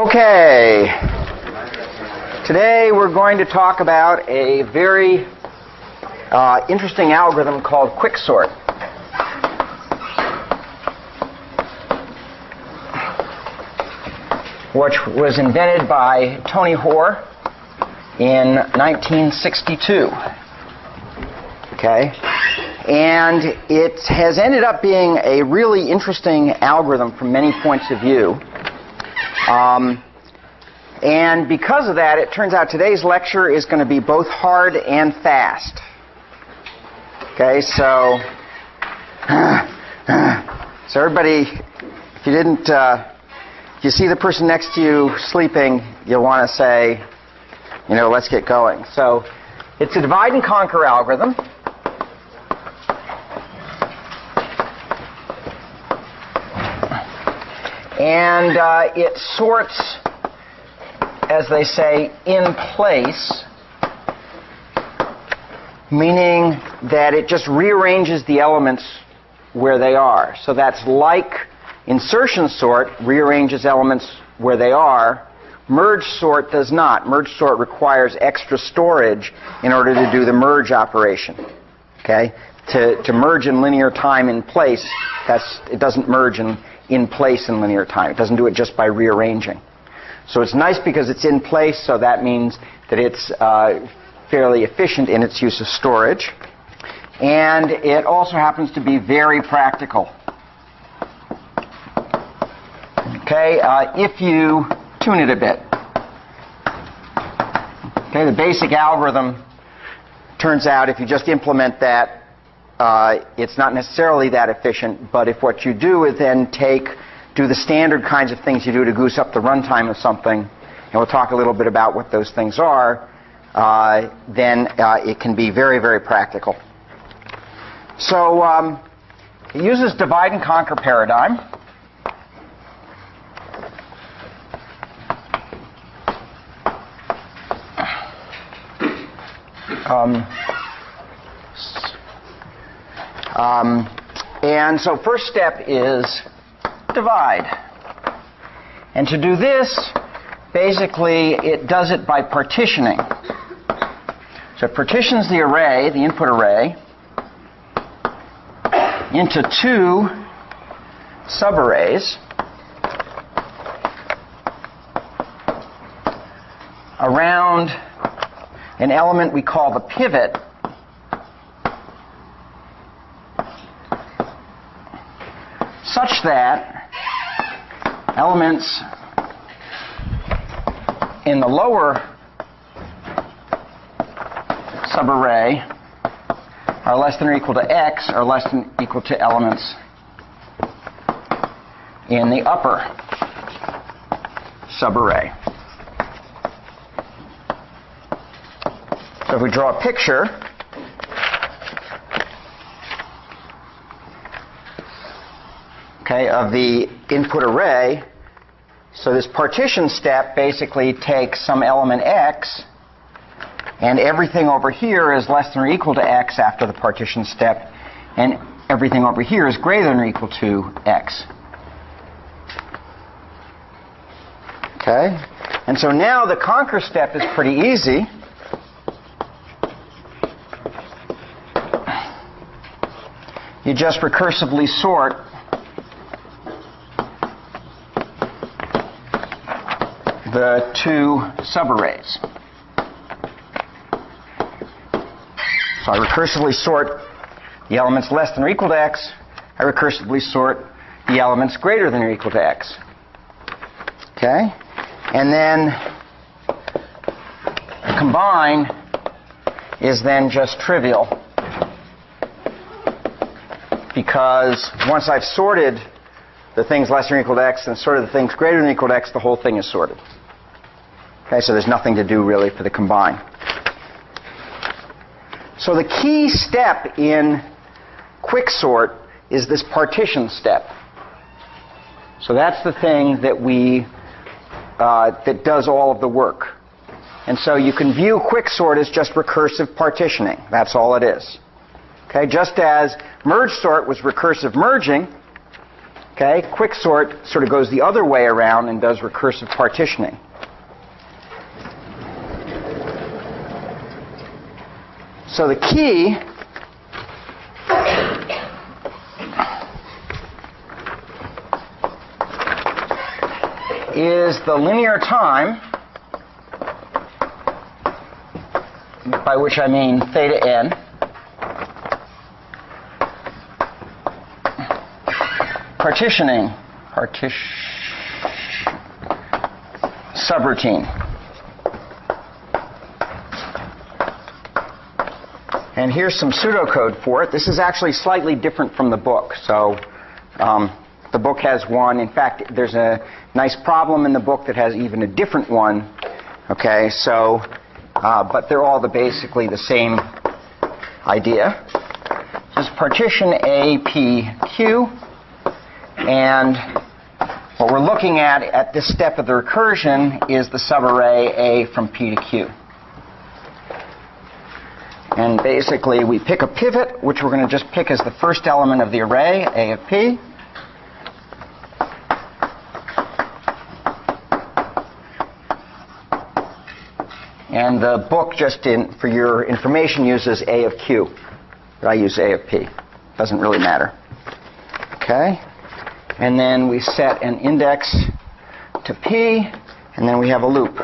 Okay, today we're going to talk about a very interesting algorithm called quicksort. Which was invented by Tony Hoare in 1962. Okay? And it has ended up being a really interesting algorithm from many points of view. And because of that, it turns out today's lecture is going to be both hard and fast. Okay, so everybody, if you didn't, if you see the person next to you sleeping, you'll want to say, let's get going. So it's a divide and conquer algorithm. And it sorts, as they say, in place, meaning that it just rearranges the elements where they are. So that's like insertion sort rearranges elements where they are. Merge sort does not. Merge sort requires extra storage in order to do the merge operation. Okay? To merge in linear time in place, it doesn't merge in place in linear time. It doesn't do it just by rearranging. So it's nice because it's in place, so that means that it's fairly efficient in its use of storage. And it also happens to be very practical. Okay, if you tune it a bit. Okay, the basic algorithm turns out if you just implement that, it's not necessarily that efficient, but if what you do is then do the standard kinds of things you do to goose up the runtime of something, and we'll talk a little bit about what those things are, then it can be very, very practical. So it uses divide and conquer paradigm. And so first step is divide. And to do this, basically, it does it by partitioning. So it partitions the array, the input array, into two subarrays around an element we call the pivot, such that elements in the lower subarray are less than or equal to x are less than or equal to elements in the upper subarray. So if we draw a picture, of the input array, so this partition step basically takes some element x, and everything over here is less than or equal to x after the partition step, and everything over here is greater than or equal to x. Okay? And so now the conquer step is pretty easy. You just recursively sort the two subarrays. So I recursively sort the elements less than or equal to x. I recursively sort the elements greater than or equal to x. Okay? And then combine is then just trivial, because once I've sorted the things less than or equal to x and sorted the things greater than or equal to x, the whole thing is sorted. Okay, so there's nothing to do really for the combine. So the key step in quicksort is this partition step. So that's the thing that that does all of the work. And so you can view quicksort as just recursive partitioning. That's all it is. Okay, just as merge sort was recursive merging, Okay? Quicksort sort of goes the other way around and does recursive partitioning. So the key is the linear time, by which I mean theta n, partitioning, subroutine. And here's some pseudocode for it. This is actually slightly different from the book. So the book has one. In fact, there's a nice problem in the book that has even a different one. Okay, so, but they're all basically the same idea. This is partition A, P, Q. And what we're looking at this step of the recursion is the subarray A from P to Q. And basically, we pick a pivot, which we're going to just pick as the first element of the array, A of P. And the book, just for your information, uses A of Q. But I use A of P. Doesn't really matter. Okay? And then we set an index to P, and then we have a loop.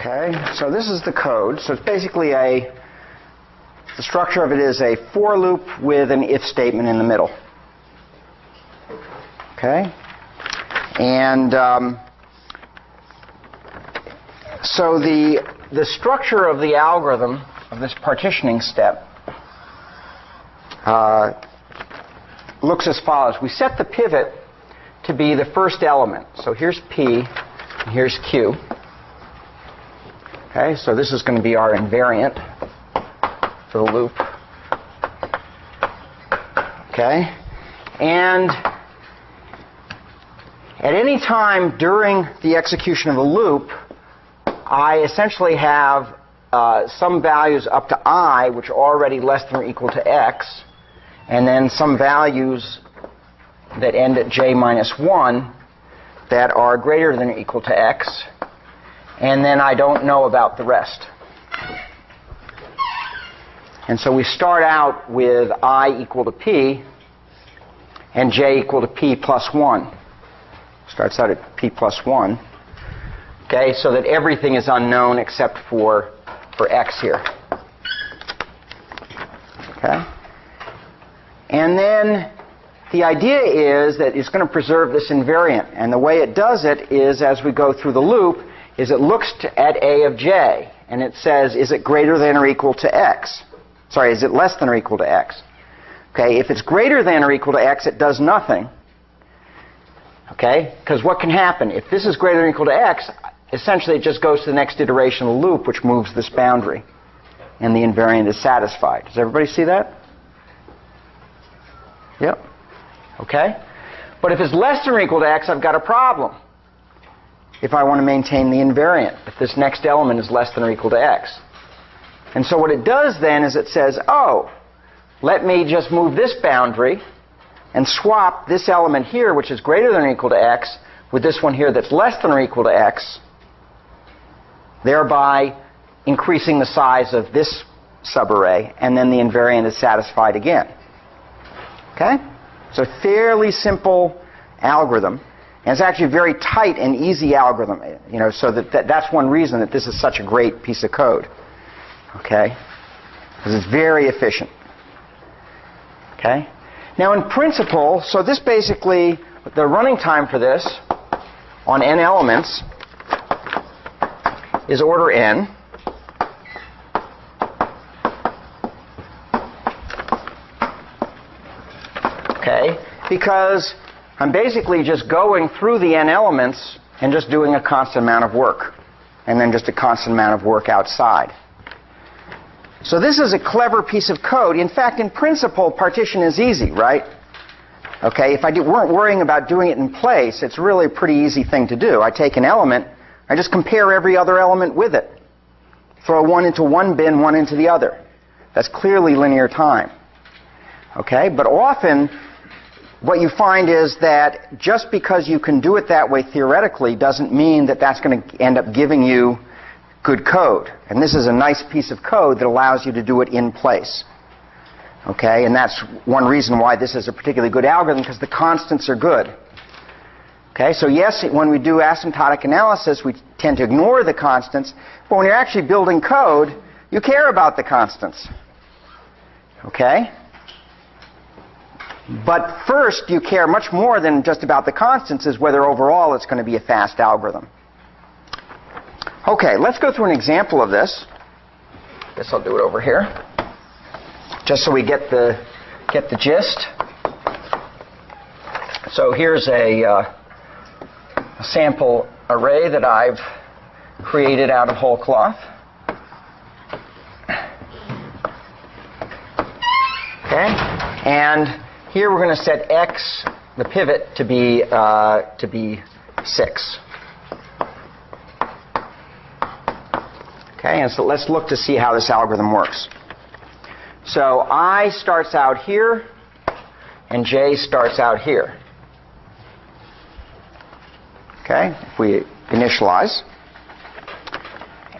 Okay, so this is the code. So it's basically the structure of it is a for loop with an if statement in the middle. Okay, and so the structure of the algorithm of this partitioning step looks as follows. We set the pivot to be the first element. So here's P, and here's Q. Okay, so this is going to be our invariant for the loop. Okay, and at any time during the execution of the loop, I essentially have some values up to I, which are already less than or equal to x, and then some values that end at j minus 1 that are greater than or equal to x. And then I don't know about the rest. And so we start out with I equal to P and j equal to P plus 1. Starts out at P plus 1. Okay, so that everything is unknown except for x here. Okay? And then the idea is that it's going to preserve this invariant. And the way it does it is, as we go through the loop, is it looks at A of j, and it says, is it greater than or equal to x? Sorry, is it less than or equal to x? Okay, if it's greater than or equal to x, it does nothing. Okay, because what can happen? If this is greater than or equal to x, essentially it just goes to the next iteration of the loop, which moves this boundary, and the invariant is satisfied. Does everybody see that? Yep. Okay? But if it's less than or equal to x, I've got a problem. If I want to maintain the invariant, if this next element is less than or equal to x. And so what it does then is it says, oh, let me just move this boundary and swap this element here, which is greater than or equal to x, with this one here that's less than or equal to x, thereby increasing the size of this subarray, and then the invariant is satisfied again. Okay? It's a fairly simple algorithm. And it's actually a very tight and easy algorithm, so that's one reason that this is such a great piece of code. Okay? Because it's very efficient. Okay? Now in principle, so this basically, the running time for this on n elements is order n. Okay? Because I'm basically just going through the n elements and just doing a constant amount of work. And then just a constant amount of work outside. So this is a clever piece of code. In fact, in principle, partition is easy, right? Okay, if I weren't worrying about doing it in place, it's really a pretty easy thing to do. I take an element, I just compare every other element with it. Throw one into one bin, one into the other. That's clearly linear time. Okay, but often what you find is that just because you can do it that way theoretically doesn't mean that that's going to end up giving you good code. And this is a nice piece of code that allows you to do it in place. Okay, and that's one reason why this is a particularly good algorithm, because the constants are good. Okay, so yes, when we do asymptotic analysis, we tend to ignore the constants, but when you're actually building code, you care about the constants. Okay? But first, you care much more than just about the constants is whether overall it's going to be a fast algorithm. Okay, let's go through an example of this. Guess I'll do it over here, just so we get the gist. So here's a sample array that I've created out of whole cloth. Okay, and here we're going to set x, the pivot, to be 6. Okay, and so let's look to see how this algorithm works. So I starts out here, and j starts out here. Okay, if we initialize.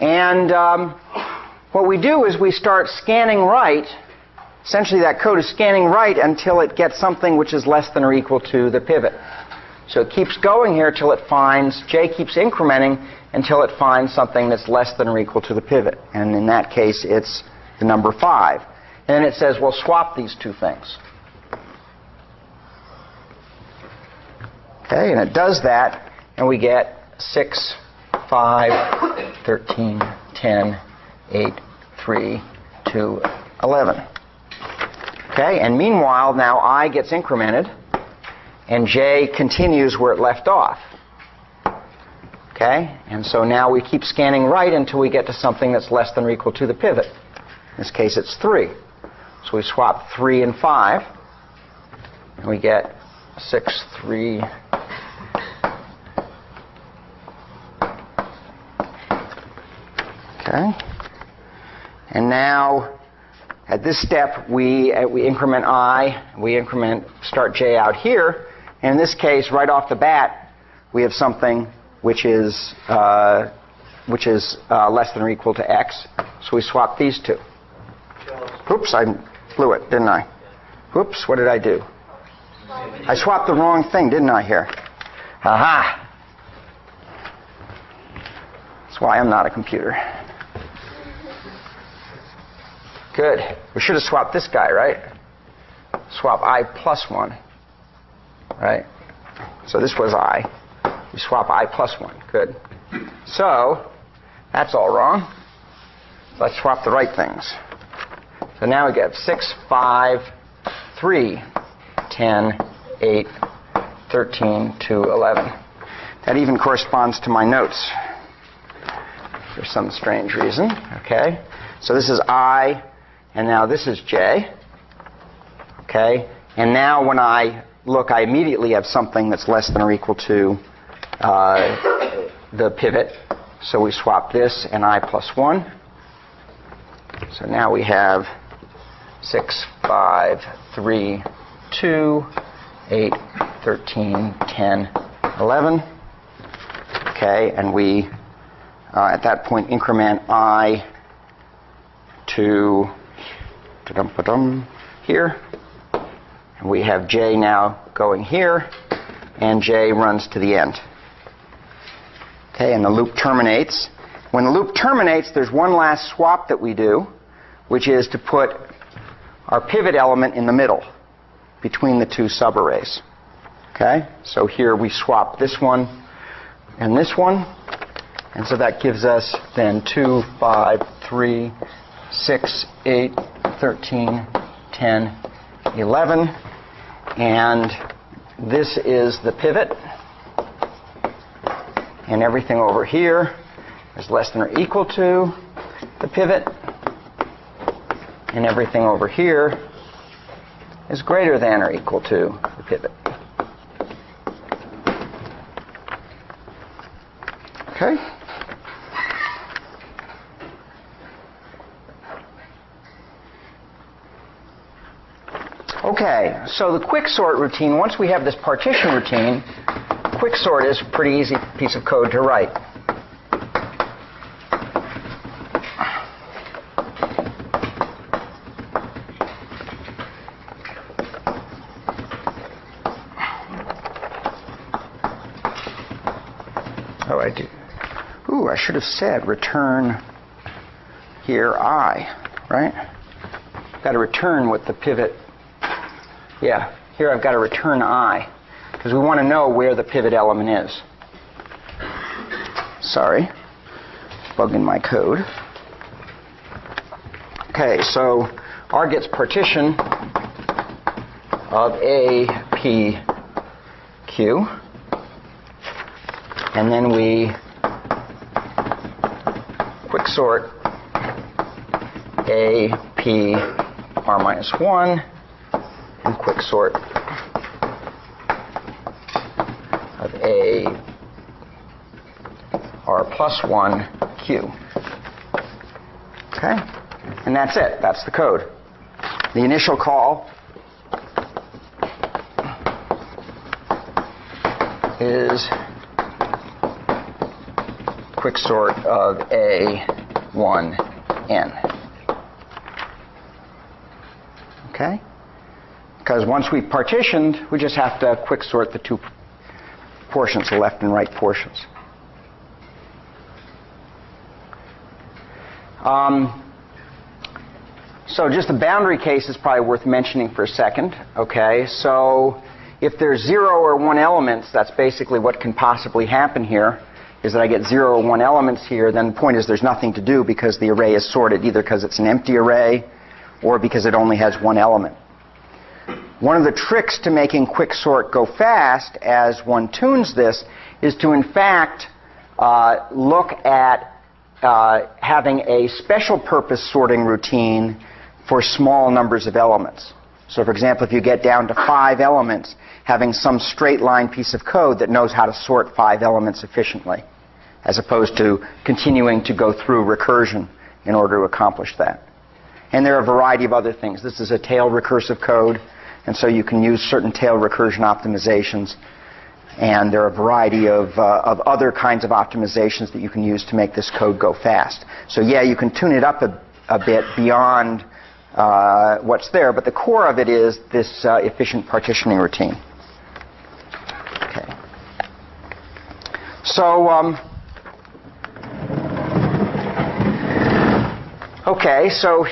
And what we do is we start scanning right. Essentially, that code is scanning right until it gets something which is less than or equal to the pivot. So it keeps going here till it finds, j keeps incrementing until it finds something that's less than or equal to the pivot. And in that case, it's the number 5. And then it says, well, swap these two things. Okay, and it does that, and we get 6, 5, 13, 10, 8, 3, 2, 11. Okay, and meanwhile, now I gets incremented, and j continues where it left off. Okay, and so now we keep scanning right until we get to something that's less than or equal to the pivot. In this case, it's 3. So we swap 3 and 5, and we get 6, 3. Okay, and now at this step, we increment I, we start j out here, and in this case, right off the bat, we have something which is less than or equal to x. So we swap these two. Oops, I blew it, didn't I? Oops, what did I do? I swapped the wrong thing, didn't I, here? Aha! That's why I'm not a computer. Good. We should have swapped this guy, right? Swap I plus 1. Right? So this was I. We swap I plus 1. Good. So, that's all wrong. Let's swap the right things. So now we get 6, 5, 3, 10, 8, 13, 2, 11. That even corresponds to my notes for some strange reason. Okay? So this is I, and now this is j. Okay? And now when I look, I immediately have something that's less than or equal to the pivot. So we swap this and I plus 1. So now we have 6, 5, 3, 2, 8, 13, 10, 11. Okay, and we, at that point, increment I to here. And we have j now going here. and j runs to the end. Okay, and the loop terminates. When the loop terminates, there's one last swap that we do, which is to put our pivot element in the middle between the two subarrays. Okay, so here we swap this one and this one, and so that gives us then 2, 5, 3, 6, 8, 13, 10, 11, and this is the pivot, and everything over here is less than or equal to the pivot, and everything over here is greater than or equal to the pivot. Okay? Okay, so the quicksort routine, once we have this partition routine, quicksort is a pretty easy piece of code to write. Oh, I do. Ooh, I should have said return here I, right? Got to return with the pivot. Yeah, here I've got to return I, because we want to know where the pivot element is. Sorry, bug in my code. Okay, so R gets partition of A, P, Q, and then we quicksort A, P, R minus 1, and quicksort of A, R plus 1, Q. Okay? And that's it. That's the code. The initial call is quicksort of A1N. Okay? Because once we've partitioned, we just have to quicksort the two portions, the left and right portions. So just the boundary case is probably worth mentioning for a second. Okay, so if there's 0 or 1 elements, that's basically what can possibly happen here, is that I get 0 or 1 elements here. Then the point is there's nothing to do because the array is sorted, either because it's an empty array or because it only has 1 element. One of the tricks to making quicksort go fast as one tunes this is to, in fact, look at having a special purpose sorting routine for small numbers of elements. So, for example, if you get down to 5 elements, having some straight line piece of code that knows how to sort 5 elements efficiently, as opposed to continuing to go through recursion in order to accomplish that. And there are a variety of other things. This is a tail recursive code, and so you can use certain tail recursion optimizations. And there are a variety of other kinds of optimizations that you can use to make this code go fast. So yeah, you can tune it up a bit beyond what's there, but the core of it is this efficient partitioning routine. Okay. So, okay, so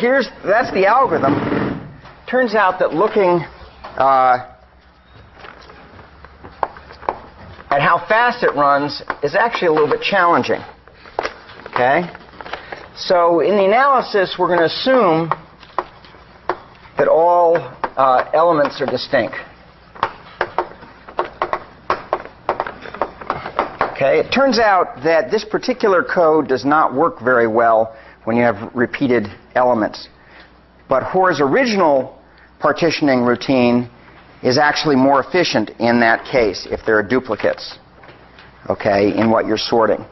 that's the algorithm. Turns out that looking at how fast it runs is actually a little bit challenging. Okay? So in the analysis, we're going to assume that all elements are distinct. Okay? It turns out that this particular code does not work very well when you have repeated elements. But Hoare's original partitioning routine is actually more efficient in that case if there are duplicates, okay, in what you're sorting.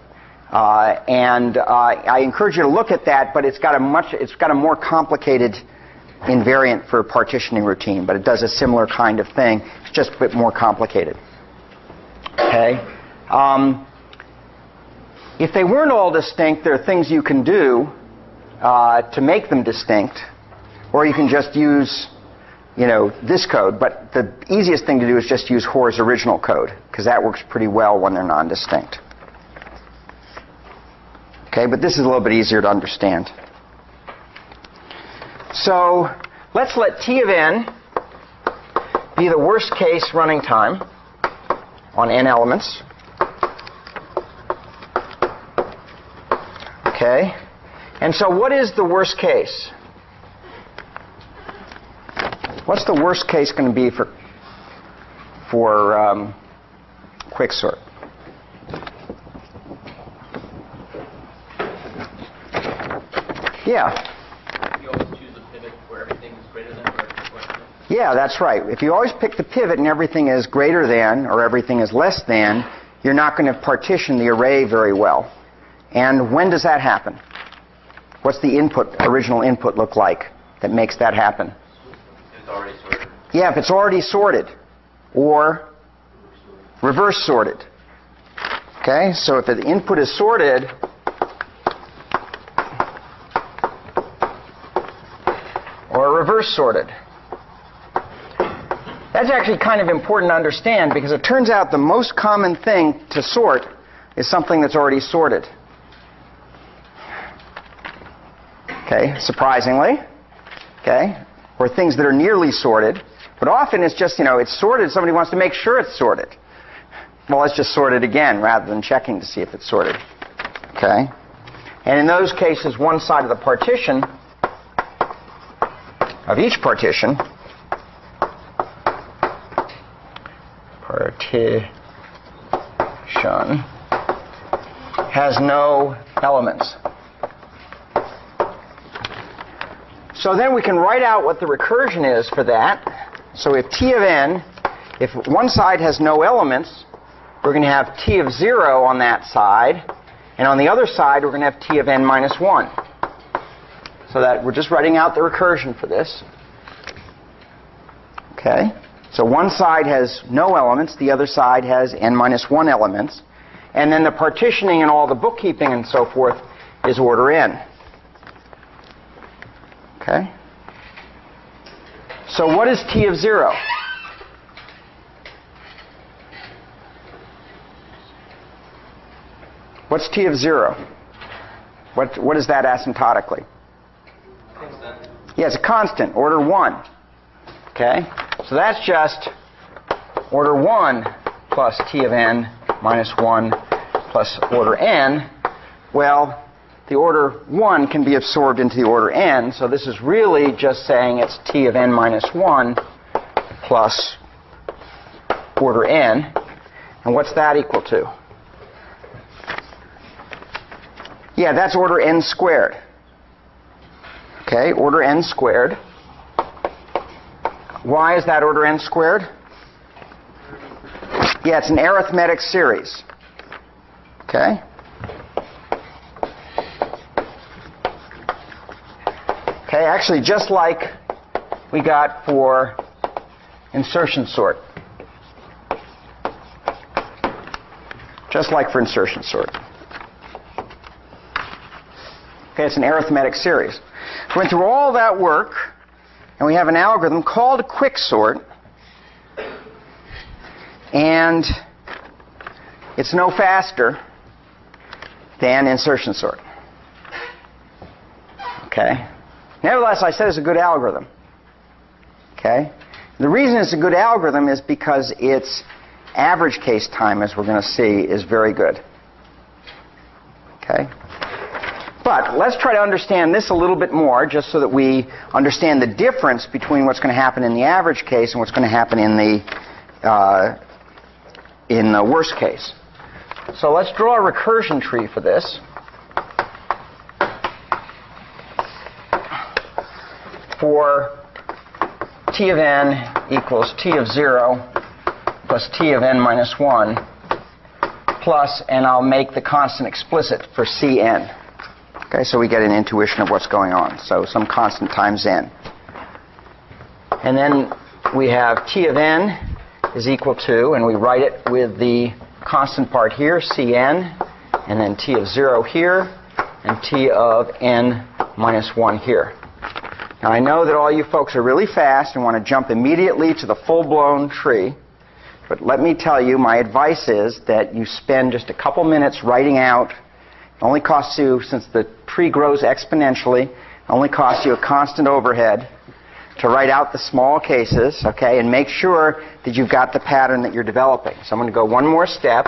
I encourage you to look at that, but it's got a more complicated invariant for partitioning routine, but it does a similar kind of thing. It's just a bit more complicated. Okay. If they weren't all distinct, there are things you can do to make them distinct, or you can just use this code, but the easiest thing to do is just use Hoare's original code, because that works pretty well when they're non-distinct. Okay, but this is a little bit easier to understand. So let's let T of n be the worst case running time on n elements. Okay, and so what is the worst case? What's the worst case going to be for quicksort? Yeah. You always choose a pivot where everything is greater than or less than. Yeah, that's right. If you always pick the pivot and everything is greater than or everything is less than, you're not going to partition the array very well. And when does that happen? What's the original input look like that makes that happen? It's already sorted. Yeah, if it's already sorted or reverse sorted. Okay, so if the input is sorted, or reverse sorted. That's actually kind of important to understand, because it turns out the most common thing to sort is something that's already sorted. Okay, surprisingly. Okay, or things that are nearly sorted. But often it's just, it's sorted, somebody wants to make sure it's sorted. Well, let's just sort it again rather than checking to see if it's sorted. Okay? And in those cases, one side of the partition, of each partition, has no elements. So then we can write out what the recursion is for that. So if T of n, if one side has no elements, we're going to have T of 0 on that side, and on the other side we're going to have T of n minus 1. So that we're just writing out the recursion for this. Okay? So one side has no elements, the other side has n minus 1 elements, and then the partitioning and all the bookkeeping and so forth is order n. Okay? So what is T of 0? What's T of 0? What is that asymptotically? Constant. Yeah, it's a constant, order 1. Okay? So that's just order 1 plus T of n minus 1 plus order n. Well, the order 1 can be absorbed into the order n, so this is really just saying it's T of n minus 1 plus order n. And what's that equal to? Yeah, that's order n squared. Okay, order n squared. Why is that order n squared? Yeah, it's an arithmetic series. Okay? Okay, actually just like we got for insertion sort. Just like for insertion sort. Okay, it's an arithmetic series. We went through all that work, and we have an algorithm called quicksort, and it's no faster than insertion sort. Okay? Nevertheless, I said it's a good algorithm. Okay? The reason it's a good algorithm is because its average case time, as we're going to see, is very good. Okay? But let's try to understand this a little bit more, just so that we understand the difference between what's going to happen in the average case and what's going to happen in the worst case. So let's draw a recursion tree for this. For T of n equals T of 0 plus T of n minus 1 plus, and I'll make the constant explicit for Cn. Okay, so we get an intuition of what's going on. So some constant times n. And then we have T of n is equal to, and we write it with the constant part here, Cn, and then T of 0 here, and T of n minus 1 here. Now, I know that all you folks are really fast and want to jump immediately to the full-blown tree. But let me tell you, my advice is that you spend just a couple minutes writing out. It only costs you, since the tree grows exponentially, it only costs you a constant overhead to write out the small cases, okay, and make sure that you've got the pattern that you're developing. So I'm going to go one more step.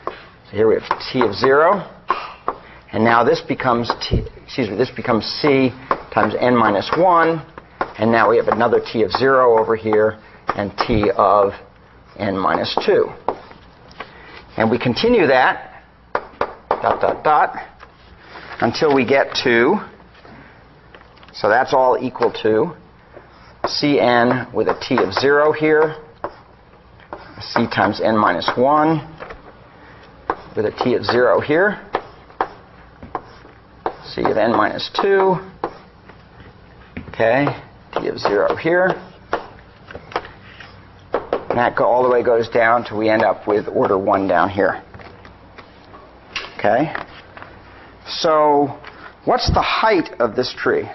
So here we have t of 0, and now this becomes this becomes c times n minus 1, and now we have another t of 0 over here, and t of n minus 2. And we continue that, dot, dot, dot, until we get to, so that's all equal to Cn with a t of 0 here, c times n minus 1 with a t of 0 here, c of n minus 2, okay, t of 0 here. And that all the way goes down till we end up with order 1 down here. Okay? So what's the height of this tree?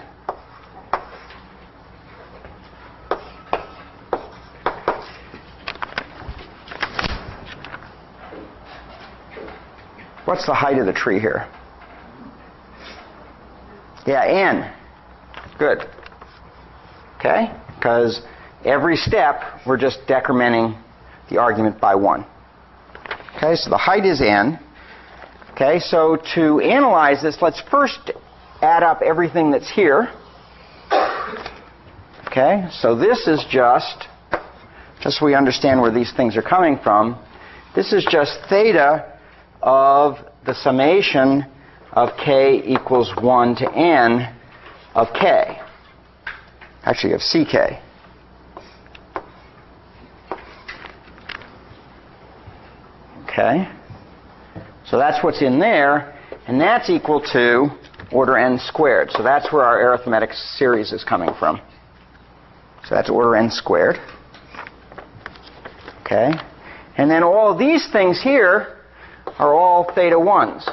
What's the height of the tree here? Yeah, n. Good. Okay? Because every step, we're just decrementing the argument by 1. Okay, so the height is n. Okay, so to analyze this, let's first add up everything that's here. Okay, so this is just so we understand where these things are coming from, this is just theta of the summation of k equals 1 to n of k. Actually, of ck. Okay? So that's what's in there, and that's equal to order n squared. So that's where our arithmetic series is coming from. So that's order n squared. Okay? And then all of these things here are all theta 1s.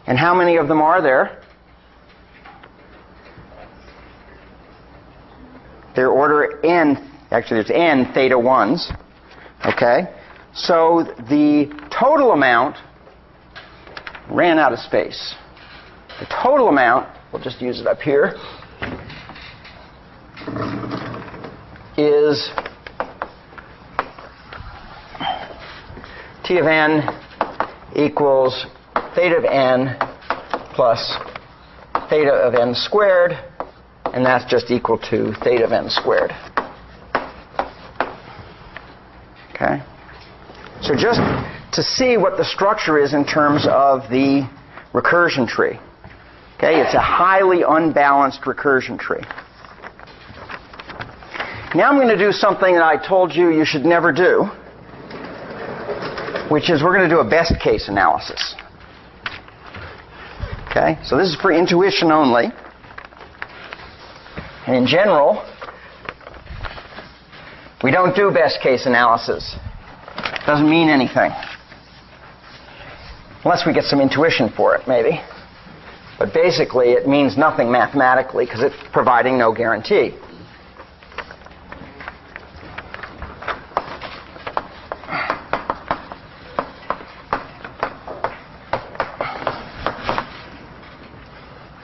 And how many of them are there? They're order n. Actually, there's n theta 1s. Okay? So the total amount ran out of space. The total amount, we'll just use it up here, is t of n equals theta of n plus theta of n squared, and that's just equal to theta of n squared. Okay? So just to see what the structure is in terms of the recursion tree. Okay? It's a highly unbalanced recursion tree. Now I'm going to do something that I told you you should never do, which is we're going to do a best case analysis. Okay? So this is for intuition only. And in general, we don't do best case analysis. It doesn't mean anything. Unless we get some intuition for it, maybe. But basically, it means nothing mathematically because it's providing no guarantee.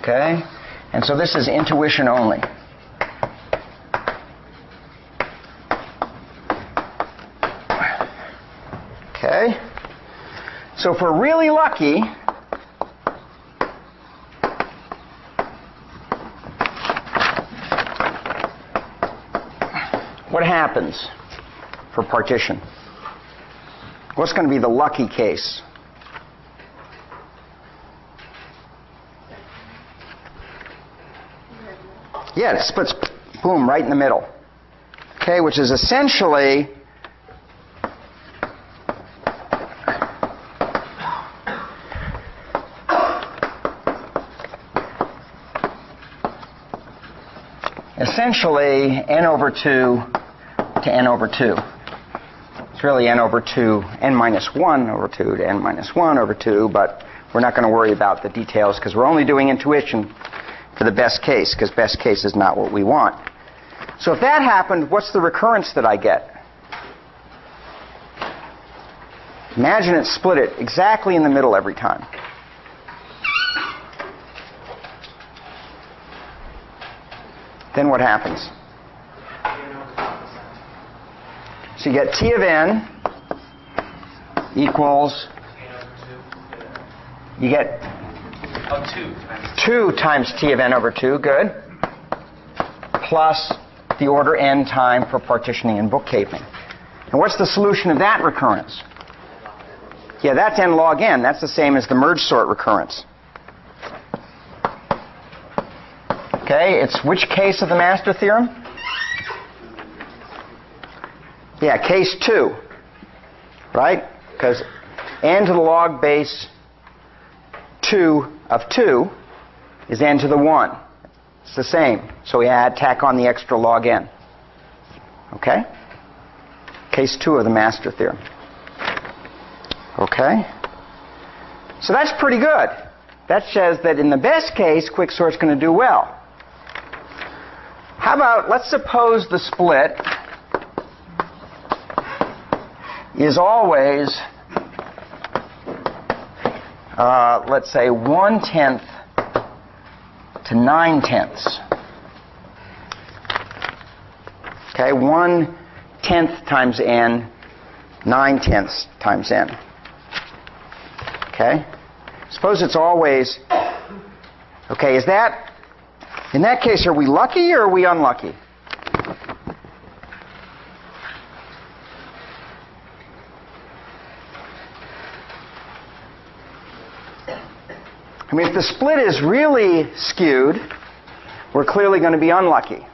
Okay? And so this is intuition only. Okay? So if we're really lucky, what happens for partition? What's going to be the lucky case? Yeah, it splits, boom, right in the middle. Okay, which is essentially n over 2 to n over 2. It's really n over 2, n minus 1 over 2 to n minus 1 over 2, but We're not going to worry about the details because we're only doing intuition for the best case, because best case is not what we want. So if that happened, what's the recurrence that I get? Imagine it split it exactly in the middle every time. Then what happens? So you get T of n equals, you get 2 times T of n over 2, good, plus the order n time for partitioning and bookkeeping. And what's the solution of that recurrence? Yeah, that's n log n. That's the same as the merge sort recurrence. Okay, it's which case of the master theorem? Yeah, case 2, right? Because n to the log base 2 of 2 is n to the 1. It's the same. So we tack on the extra log n. Okay? Case 2 of the master theorem. Okay? So that's pretty good. That says that in the best case, quicksort's going to do well. How about, let's suppose the split is always, let's say, 1/10 to 9/10. Okay, 1/10 times n, 9/10 times n. Okay? Suppose it's always, okay, is that, in that case, are we lucky or are we unlucky? I mean, if the split is really skewed, we're clearly going to be unlucky.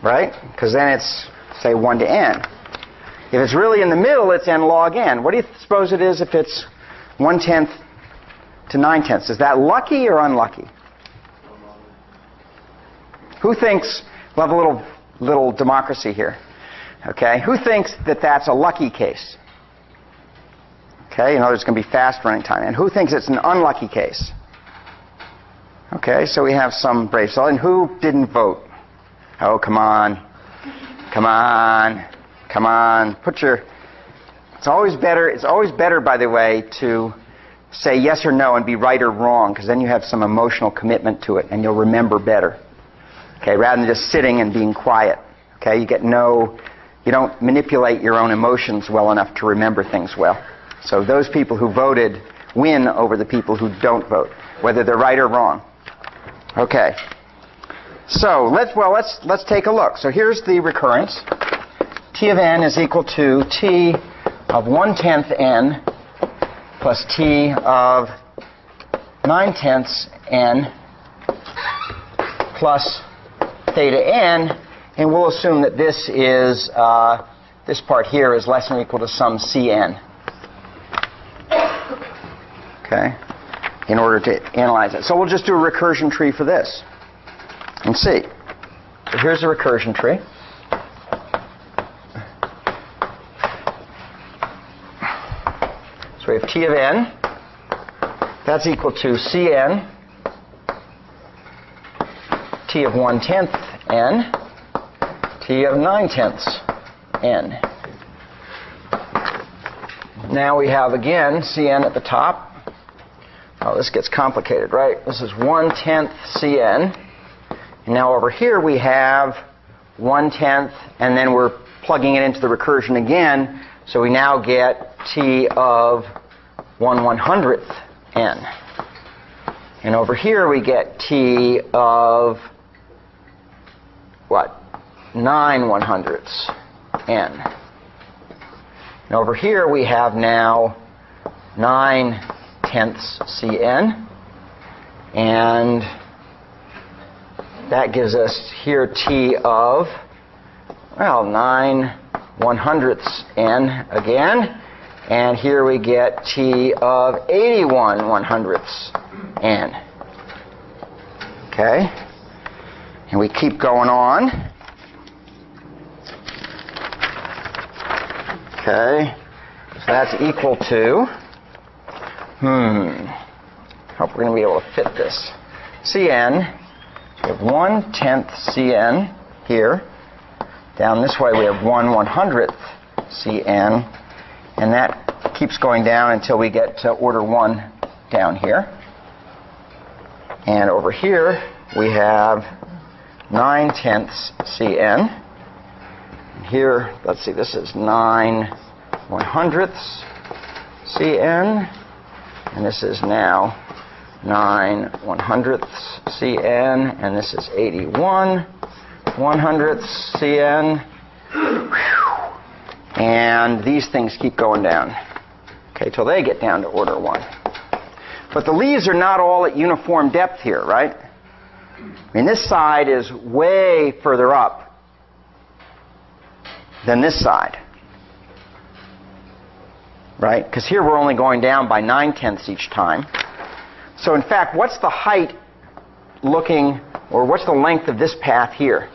Right? Because then it's, say, 1 to n. If it's really in the middle, it's n log n. What do you suppose it is if it's 1/10 to 9/10? Is that lucky or unlucky? Who thinks, we'll have a little democracy here. Okay? Who thinks that that's a lucky case? Okay, you know there's going to be fast running time. And who thinks it's an unlucky case? Okay, so we have some brave soul. And who didn't vote? Oh, come on. Come on. Come on. Put your... It's always better, by the way, to say yes or no and be right or wrong, because then you have some emotional commitment to it and you'll remember better. Okay, rather than just sitting and being quiet. Okay, you don't manipulate your own emotions well enough to remember things well. So those people who voted win over the people who don't vote, whether they're right or wrong. Okay. So let's take a look. So here's the recurrence. T of n is equal to T of 1/10 n plus T of 9/10 n plus theta n, and we'll assume that this is this part here is less than or equal to some Cn. Okay, in order to analyze it. So we'll just do a recursion tree for this and see. So here's the recursion tree. So we have T of n. That's equal to Cn, T of 1/10 n, T of 9/10 n. Now we have, again, Cn at the top. Oh, this gets complicated, right? This is 1/10 Cn. And now over here we have 1/10, and then we're plugging it into the recursion again. So we now get T of 1/100th n. And over here we get T of, what? 9/100ths n. And over here we have now 9/10 Cn. And that gives us here T of, well, 9/100ths n again. And here we get T of 81/100ths n. Okay? And we keep going on. Okay? So that's equal to Hope we're going to be able to fit this. Cn, we have 1/10 Cn here. Down this way we have 1/100th Cn, and that keeps going down until we get to order 1 down here. And over here we have 9/10 Cn. Here, let's see, this is 9/100th Cn, and this is now 9/100th Cn, and this is 81/100th Cn. And these things keep going down, okay, till they get down to order 1. But the leaves are not all at uniform depth here, right? I mean, this side is way further up than this side, right? Because here we're only going down by 9/10 each time. So in fact, what's the height looking, or what's the length of this path here?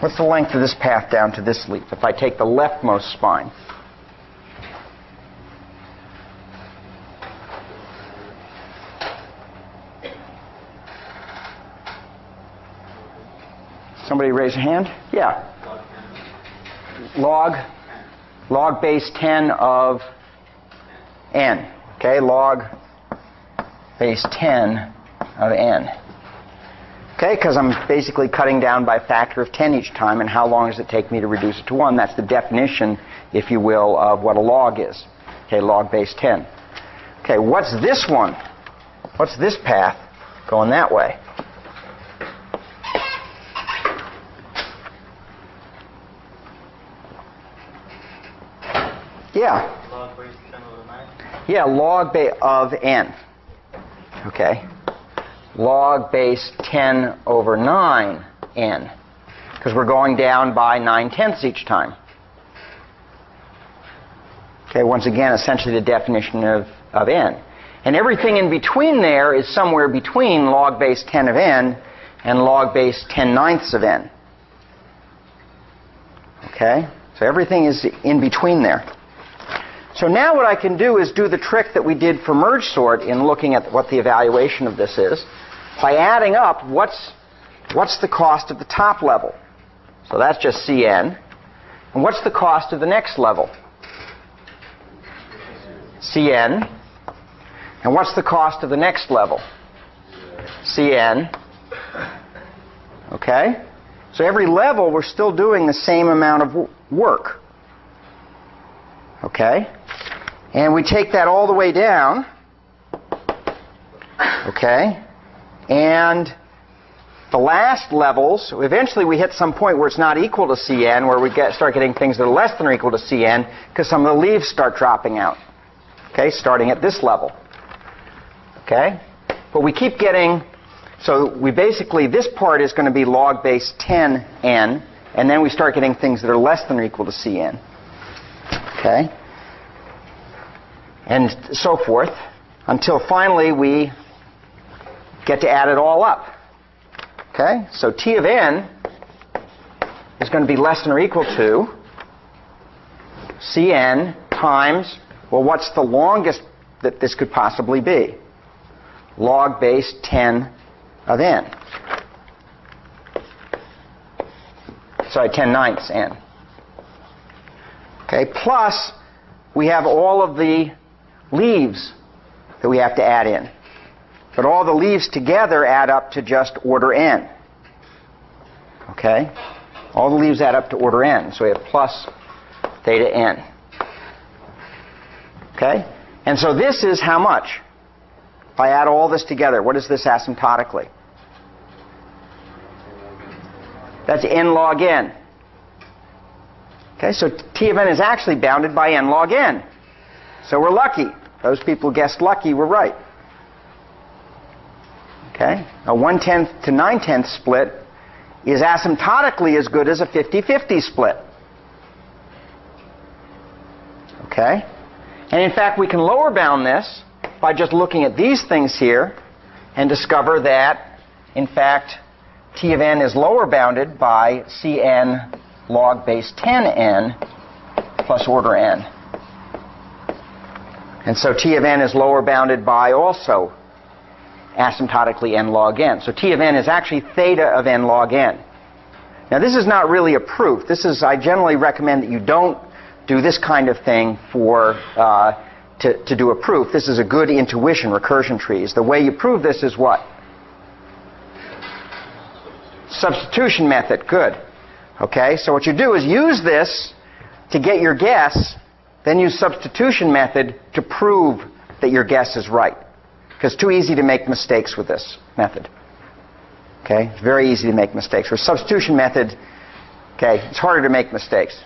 What's the length of this path down to this leaf if I take the leftmost spine? Somebody raise a hand? Yeah. Log base 10 of n. Okay, log base 10 of n. Okay, because I'm basically cutting down by a factor of 10 each time, and how long does it take me to reduce it to 1? That's the definition, if you will, of what a log is. Okay, log base 10. Okay, what's this one? What's this path going that way? Yeah. Log base 10 over 9. Yeah, log of n. Okay. Log base 10 over 9 n. Because we're going down by 9/10 each time. Okay, once again, essentially the definition of n. And everything in between there is somewhere between log base 10 of n and log base 10/9 of n. Okay? So everything is in between there. So now what I can do is do the trick that we did for merge sort in looking at what the evaluation of this is by adding up what's the cost of the top level. So that's just Cn. And what's the cost of the next level? Cn. And what's the cost of the next level? Cn. Okay? So every level we're still doing the same amount of work. Okay? And we take that all the way down. Okay? And the last levels, eventually we hit some point where it's not equal to Cn, where we start getting things that are less than or equal to Cn, because some of the leaves start dropping out. Okay? Starting at this level. Okay? But we keep getting, so we basically, this part is going to be log base 10n, and then we start getting things that are less than or equal to Cn. Okay? And so forth, until finally we get to add it all up. Okay? So T of n is going to be less than or equal to Cn times, well, what's the longest that this could possibly be? Log base 10 of n. Sorry, 10/9 n. Okay, plus we have all of the leaves that we have to add in. But all the leaves together add up to just order n. Okay? All the leaves add up to order n. So we have plus theta n. Okay? And so this is how much? If I add all this together, what is this asymptotically? That's n log n. Okay, so T of n is actually bounded by n log n. So we're lucky. Those people who guessed lucky were right. Okay? A 1/10 to 9/10 split is asymptotically as good as a 50-50 split. Okay? And in fact, we can lower bound this by just looking at these things here and discover that, in fact, T of n is lower bounded by Cn log base 10n plus order n. And so T of n is lower bounded by also asymptotically n log n. So T of n is actually theta of n log n. Now this is not really a proof. I generally recommend that you don't do this kind of thing to do a proof. This is a good intuition, recursion trees. The way you prove this is what? Substitution method. Good. Okay, so what you do is use this to get your guess, then use substitution method to prove that your guess is right. Because it's too easy to make mistakes with this method. Okay, it's very easy to make mistakes. With substitution method, okay, it's harder to make mistakes.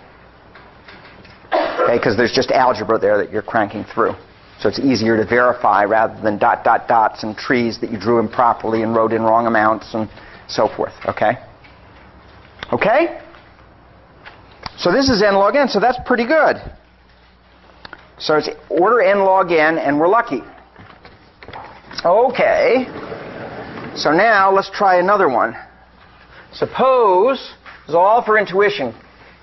Okay, because there's just algebra there that you're cranking through. So it's easier to verify rather than dots and trees that you drew improperly and wrote in wrong amounts and so forth. Okay? Okay? So this is n log n, so that's pretty good. So it's order n log n, and we're lucky. Okay. So now let's try another one. Suppose, this is all for intuition,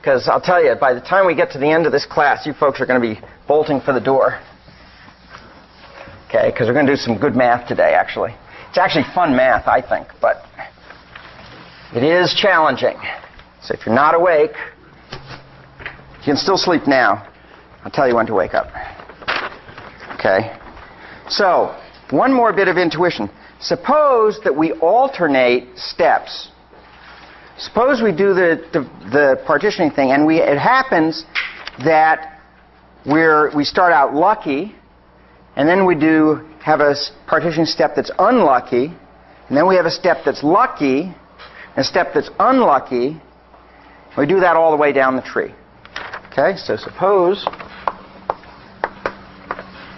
because I'll tell you, by the time we get to the end of this class, you folks are going to be bolting for the door. Okay, because we're going to do some good math today, actually. It's actually fun math, I think, but it is challenging. So if you're not awake, you can still sleep now. I'll tell you when to wake up. Okay? So, one more bit of intuition. Suppose that we alternate steps. Suppose we do the partitioning thing, and it happens that we start out lucky, and then we have a partitioning step that's unlucky, and then we have a step that's lucky, and a step that's unlucky. We do that all the way down the tree. Okay, so suppose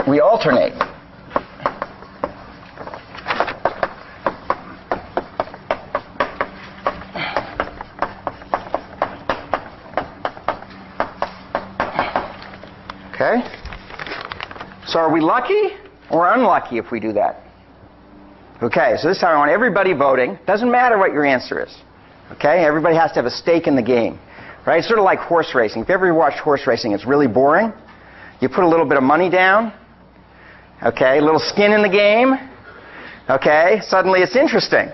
we alternate. Okay? So are we lucky or unlucky if we do that? Okay, so this time I want everybody voting. Doesn't matter what your answer is. Okay? Everybody has to have a stake in the game. Right? It's sort of like horse racing. If you ever watched horse racing, it's really boring. You put a little bit of money down. Okay? A little skin in the game. Okay? Suddenly it's interesting.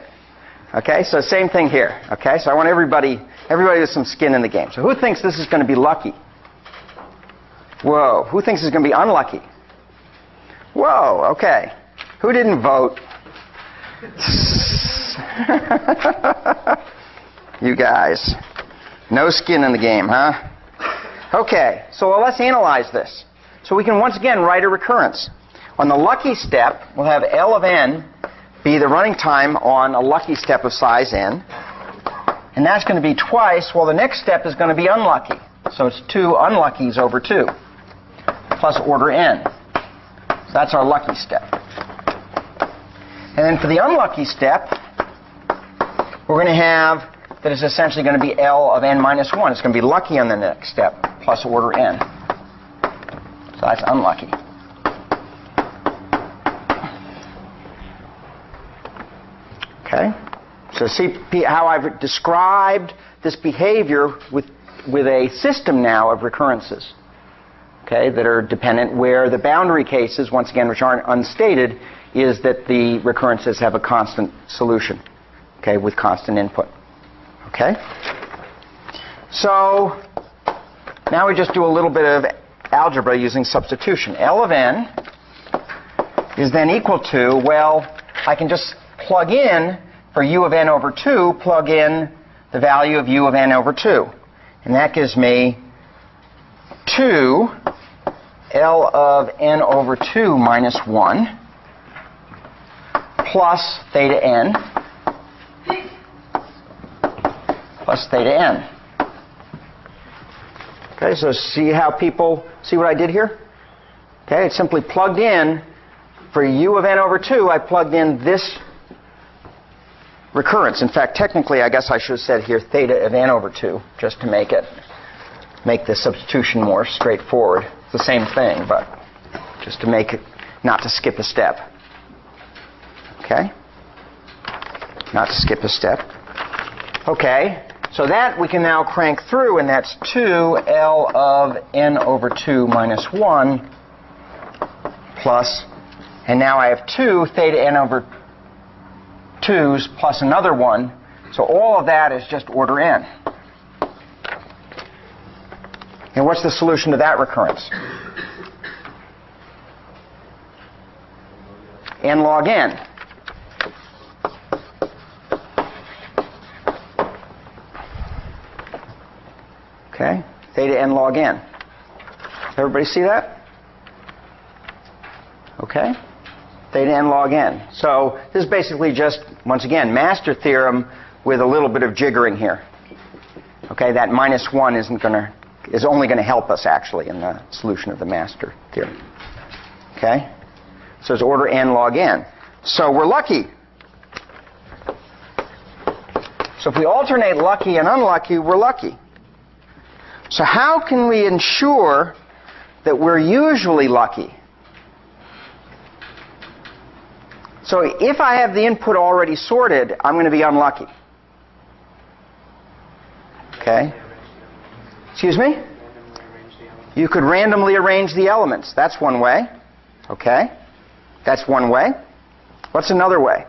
Okay? So same thing here. Okay? So I want everybody with some skin in the game. So who thinks this is going to be lucky? Whoa. Who thinks it's going to be unlucky? Whoa. Okay. Who didn't vote? You guys. No skin in the game, huh? Okay. So let's analyze this. So we can once again write a recurrence. On the lucky step, we'll have L of n be the running time on a lucky step of size n. And that's going to be twice, well, the next step is going to be unlucky. So it's 2 unluckies over 2, plus order n. So that's our lucky step. And then for the unlucky step, we're going to have that is essentially going to be L of n minus 1. It's going to be lucky on the next step, plus order n. So that's unlucky. Okay? So see how I've described this behavior with a system now of recurrences, okay, that are dependent, where the boundary cases, once again, which aren't unstated, is that the recurrences have a constant solution, okay, with constant input. Okay? So now we just do a little bit of algebra using substitution. L of n is then equal to, well, I can just plug in for u of n over 2, plug in the value of u of n over 2. And that gives me 2 L of n over 2 minus 1 plus theta n plus theta n. Okay, so see what I did here? Okay, it's simply plugged in for u of n over 2, I plugged in this recurrence. In fact, technically, I guess I should have said here theta of n over 2, just to make the substitution more straightforward. It's the same thing, but just to make it, not to skip a step. Okay? Not to skip a step. Okay, so that we can now crank through, and that's 2 L of n over 2 minus 1 plus, and now I have 2 theta n over 2's plus another 1. So all of that is just order n. And what's the solution to that recurrence? N log n. Okay, theta n log n. Everybody see that? Okay, theta n log n. So this is basically just, once again, master theorem with a little bit of jiggering here. Okay, that -1 is only going to help us actually in the solution of the master theorem. Okay, so it's order n log n. So we're lucky. So if we alternate lucky and unlucky, we're lucky. So how can we ensure that we're usually lucky? So if I have the input already sorted, I'm going to be unlucky. Okay? Excuse me? You could randomly arrange the elements. That's one way. Okay? That's one way. What's another way?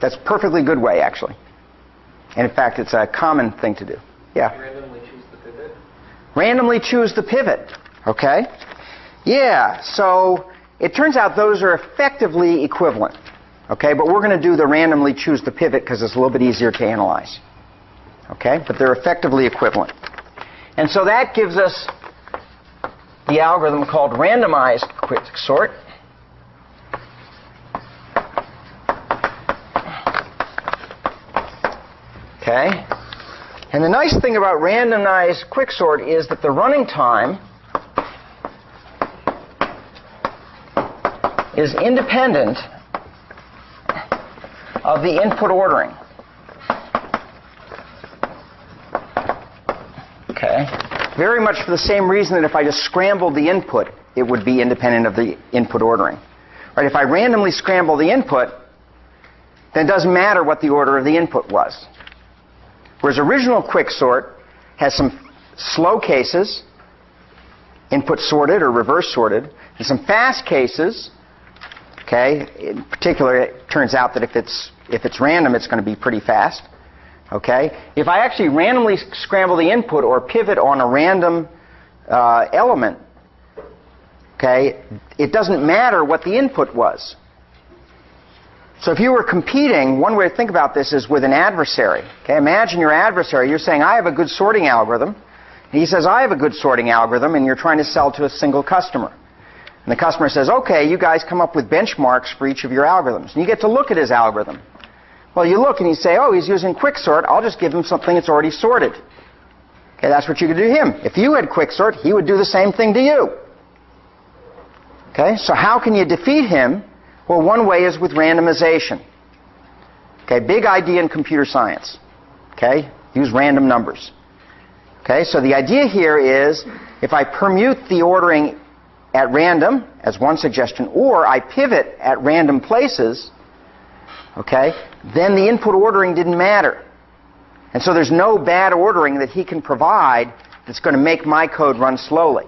That's a perfectly good way, actually. And in fact, it's a common thing to do. Yeah? Randomly choose the pivot. Randomly choose the pivot. Okay? Yeah, so it turns out those are effectively equivalent. Okay, but we're going to do the randomly choose the pivot because it's a little bit easier to analyze. Okay, but they're effectively equivalent. And so that gives us the algorithm called randomized quicksort. Okay, and the nice thing about randomized quicksort is that the running time is independent of the input ordering. Okay, very much for the same reason that if I just scrambled the input, it would be independent of the input ordering. Right? If I randomly scramble the input, then it doesn't matter what the order of the input was. Whereas original quicksort has some slow cases, input sorted or reverse sorted, and some fast cases. Okay, in particular, it turns out that if it's random, it's going to be pretty fast. Okay, if I actually randomly scramble the input or pivot on a random element, okay, it doesn't matter what the input was. So if you were competing, one way to think about this is with an adversary. Okay, imagine your adversary. You're saying, I have a good sorting algorithm. And he says, I have a good sorting algorithm, and you're trying to sell to a single customer. And the customer says, okay, you guys come up with benchmarks for each of your algorithms. And you get to look at his algorithm. Well, you look and you say, oh, he's using quicksort. I'll just give him something that's already sorted. Okay, that's what you could do to him. If you had quicksort, he would do the same thing to you. Okay, so how can you defeat him? Well, one way is with randomization. Okay, big idea in computer science. Okay, use random numbers. Okay, so the idea here is if I permute the ordering at random, as one suggestion, or I pivot at random places, okay, then the input ordering didn't matter. And so there's no bad ordering that he can provide that's going to make my code run slowly.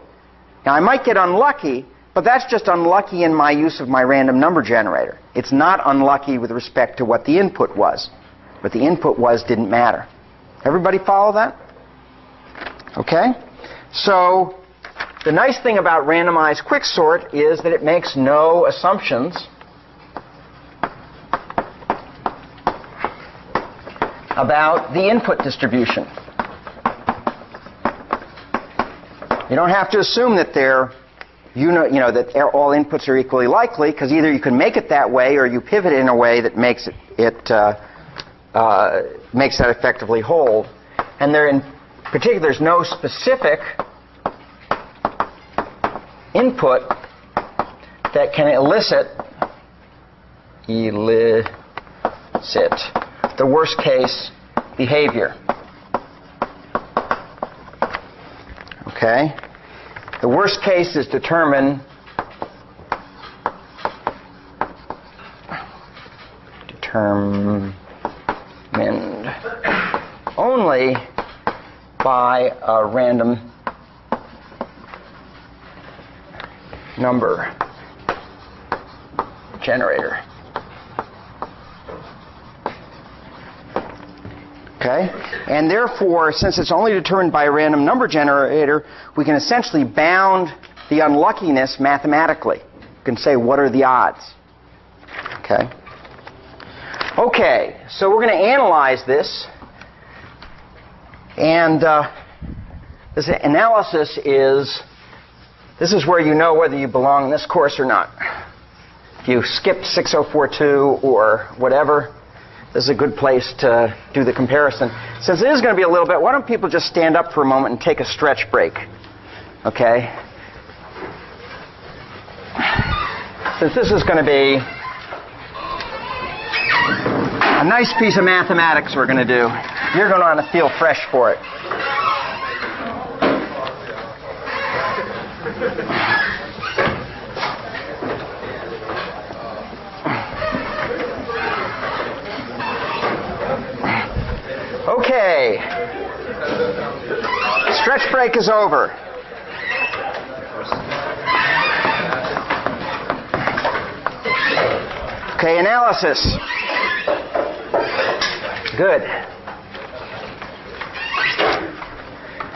Now, I might get unlucky, but that's just unlucky in my use of my random number generator. It's not unlucky with respect to what the input was. What the input was didn't matter. Everybody follow that? Okay? So the nice thing about randomized quicksort is that it makes no assumptions about the input distribution. You don't have to assume that that all inputs are equally likely, because either you can make it that way or you pivot in a way that makes makes that effectively hold. And there, in particular, there's no specific input that can elicit the worst case behavior. Okay? The worst case is determined only by a number generator. Okay? And therefore, since it's only determined by a random number generator, we can essentially bound the unluckiness mathematically. You can say, what are the odds? Okay? Okay, so we're going to analyze this. And this analysis this is where you know whether you belong in this course or not. If you skipped 6042 or whatever, this is a good place to do the comparison. Since it is going to be a little bit, why don't people just stand up for a moment and take a stretch break? Okay? Since this is going to be a nice piece of mathematics we're going to do, you're going to want to feel fresh for it. Okay. Stretch break is over. Okay, analysis. Good.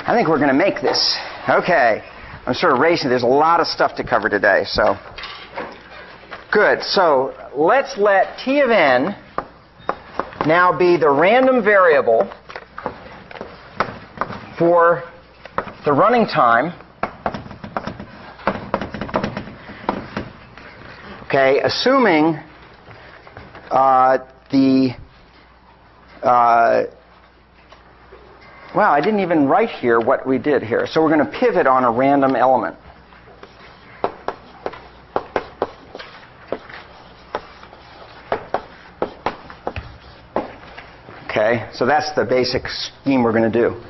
I think we're going to make this. Okay. I'm sort of racing. There's a lot of stuff to cover today, so. Good. So let's let T of n now be the random variable for the running time. Okay, assuming well, I didn't even write here what we did here. So we're going to pivot on a random element. Okay, so that's the basic scheme we're going to do.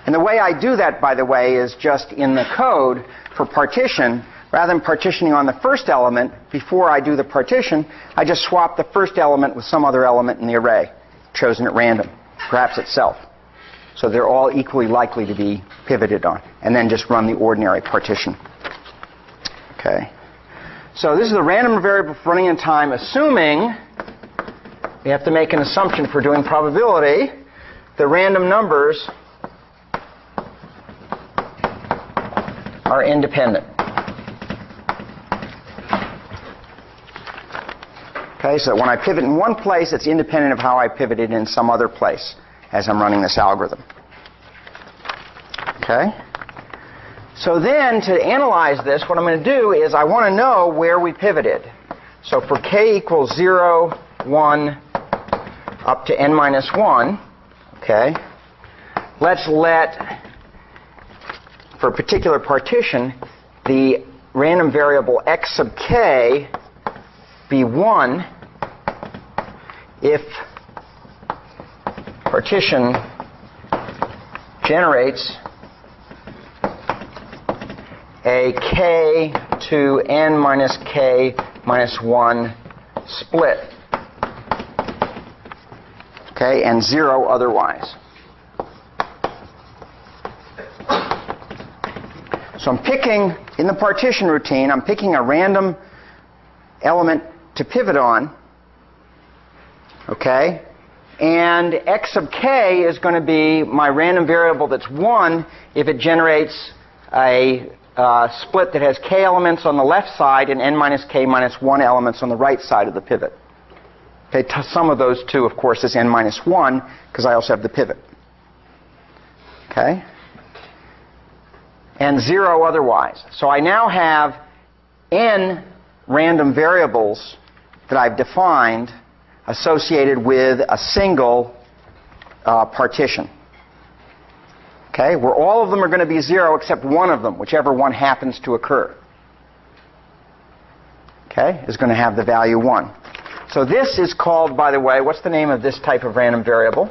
And the way I do that, by the way, is just in the code for partition. Rather than partitioning on the first element, before I do the partition, I just swap the first element with some other element in the array, chosen at random, perhaps itself. So they're all equally likely to be pivoted on. And then just run the ordinary partition. Okay. So this is the random variable for running in time, assuming we have to make an assumption for doing probability. The random numbers are independent. Okay, so when I pivot in one place, it's independent of how I pivoted in some other place as I'm running this algorithm. Okay? So then, to analyze this, what I'm going to do is I want to know where we pivoted. So for k equals 0, 1, up to n minus 1, okay, let's let, for a particular partition, the random variable x sub k be 1 if partition generates a k to n minus k minus 1 split. Okay, and 0 otherwise. So I'm picking, in the partition routine, I'm picking a random element to pivot on, okay? And x sub k is going to be my random variable that's 1 if it generates a split that has k elements on the left side and n minus k minus 1 elements on the right side of the pivot. Okay, sum of those two, of course, is n minus 1, because I also have the pivot. Okay? And 0 otherwise. So I now have n random variables that I've defined associated with a single partition. Okay? Where all of them are going to be 0 except one of them, whichever one happens to occur. Okay? Is going to have the value 1. So this is called, by the way, what's the name of this type of random variable?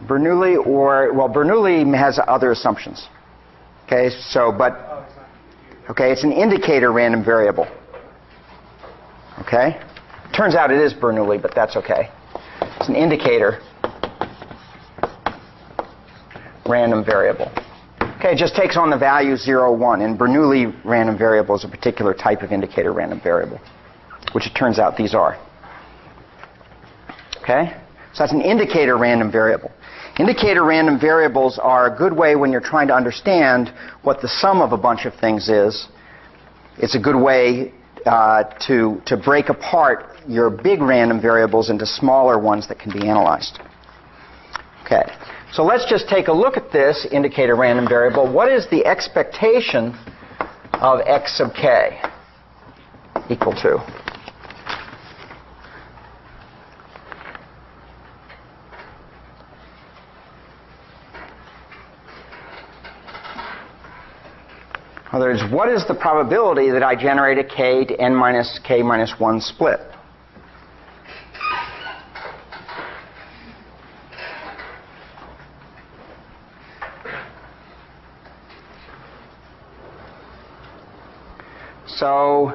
Bernoulli, or, well, Bernoulli has other assumptions. Okay, so, but, okay, it's an indicator random variable. Okay? Turns out it is Bernoulli, but that's okay. It's an indicator random variable. Okay, it just takes on the value 0, 1. And Bernoulli random variable is a particular type of indicator random variable, which it turns out these are. Okay? So that's an indicator random variable. Indicator random variables are a good way when you're trying to understand what the sum of a bunch of things is. It's a good way to break apart your big random variables into smaller ones that can be analyzed. Okay, so let's just take a look at this indicator random variable. What is the expectation of x sub k equal to? In other words, what is the probability that I generate a k to n minus k minus 1 split? So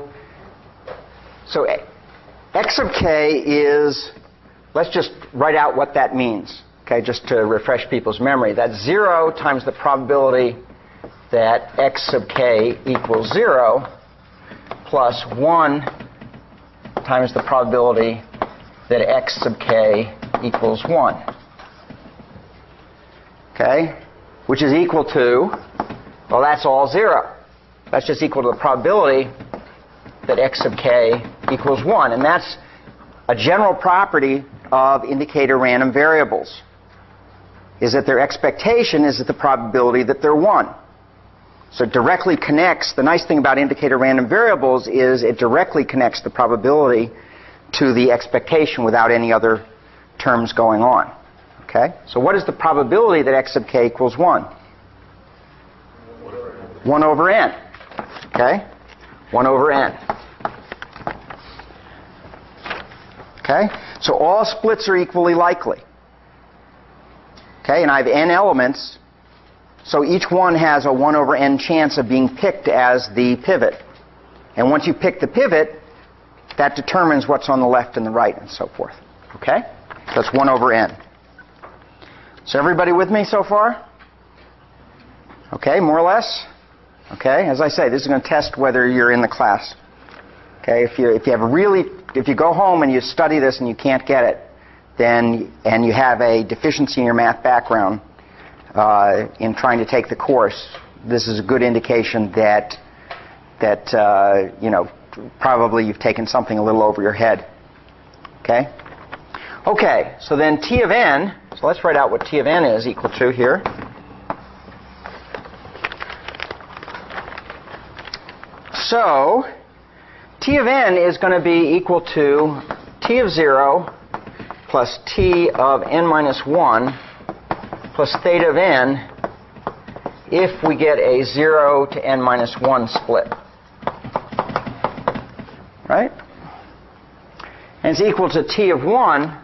x sub k is, let's just write out what that means, okay, just to refresh people's memory. That's 0 times the probability that x sub k equals 0 plus 1 times the probability that x sub k equals 1. Okay? Which is equal to, well, that's all 0. That's just equal to the probability that x sub k equals 1. And that's a general property of indicator random variables, is that their expectation is that the probability that they're 1. So it directly connects, the nice thing about indicator random variables is it directly connects the probability to the expectation without any other terms going on. Okay? So what is the probability that x sub k equals 1? 1 over n. Okay? 1 over n. Okay? So all splits are equally likely. Okay? And I have n elements. So each one has a 1 over n chance of being picked as the pivot. And once you pick the pivot, that determines what's on the left and the right and so forth. Okay? So that's 1 over n. So everybody with me so far? Okay, more or less? Okay, as I say, this is going to test whether you're in the class. Okay, if you go home and you study this and you can't get it, then, and you have a deficiency in your math background, in trying to take the course, this is a good indication that probably you've taken something a little over your head. Okay? Okay, so then T of n, so let's write out what T of n is equal to here. So T of n is going to be equal to T of 0 plus T of n minus 1 plus theta of n if we get a 0 to n minus 1 split. Right? And it's equal to T of 1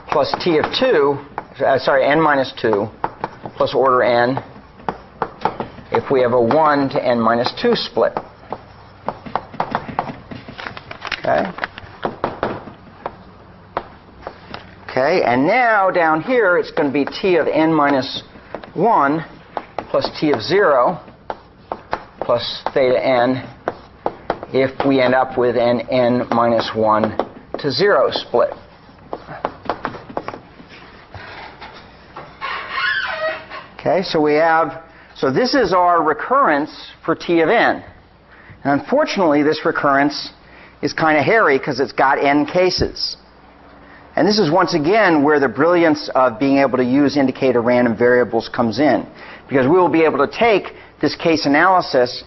plus T of 2, n minus 2 plus order n if we have a 1 to n minus 2 split. Okay? Okay, and now down here it's going to be T of n minus 1 plus T of 0 plus theta n if we end up with an n minus 1 to 0 split. Okay, so this is our recurrence for T of n. And unfortunately, this recurrence is kind of hairy because it's got n cases. And this is once again where the brilliance of being able to use indicator random variables comes in. Because we will be able to take this case analysis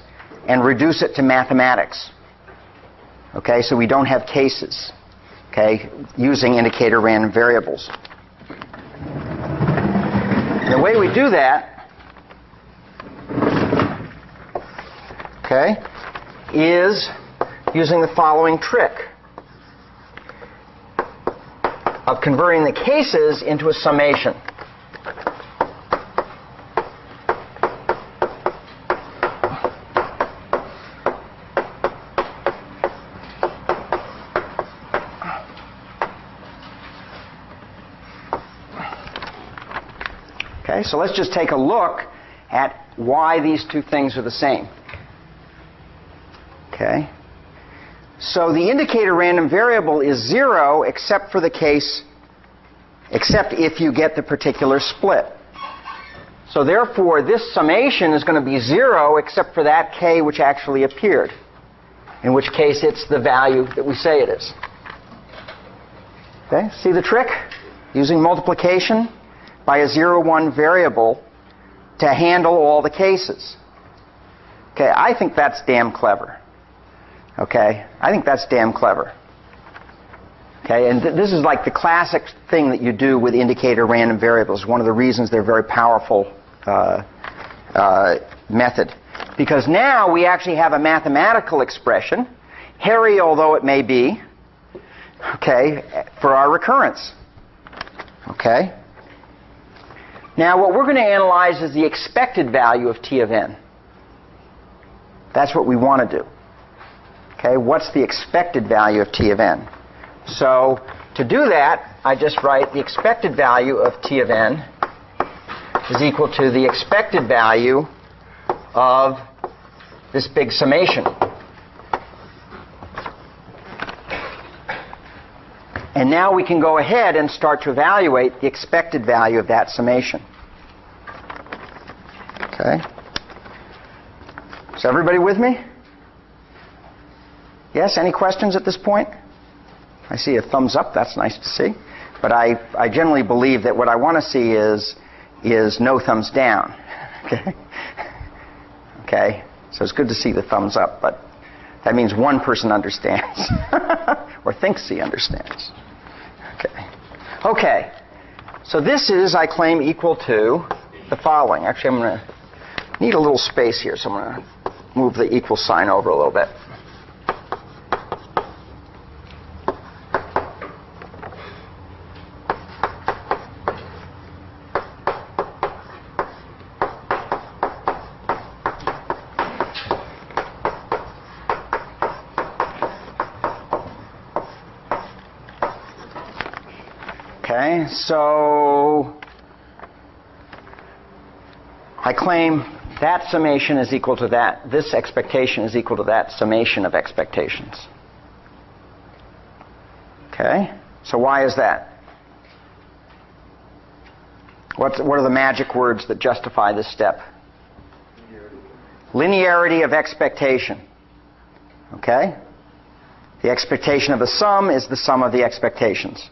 and reduce it to mathematics. Okay, so we don't have cases, okay, using indicator random variables. The way we do that, okay, is using the following trick of converting the cases into a summation. Okay, so let's just take a look at why these two things are the same. Okay, so the indicator random variable is 0 except if you get the particular split. So therefore, this summation is going to be 0 except for that k which actually appeared, in which case it's the value that we say it is. Okay, see the trick? Using multiplication by a 0-1 variable to handle all the cases. Okay, I think that's damn clever. Okay, I think that's damn clever. Okay, and this is like the classic thing that you do with indicator random variables. One of the reasons they're a very powerful method. Because now we actually have a mathematical expression, hairy although it may be, okay, for our recurrence. Okay? Now what we're going to analyze is the expected value of t of n. That's what we want to do. Okay, what's the expected value of t of n? So to do that, I just write the expected value of t of n is equal to the expected value of this big summation. And now we can go ahead and start to evaluate the expected value of that summation. Okay? Is everybody with me? Yes? Any questions at this point? I see a thumbs up. That's nice to see. But I generally believe that what I want to see is no thumbs down. Okay? Okay? So it's good to see the thumbs up, but that means one person understands or thinks he understands. Okay. Okay. So this is, I claim, equal to the following. Actually, I'm going to need a little space here, so I'm going to move the equal sign over a little bit. Okay, so I claim that summation is equal to that. This expectation is equal to that summation of expectations. Okay, so why is that? What are the magic words that justify this step? Linearity of expectation. Okay? The expectation of the sum is the sum of the expectations.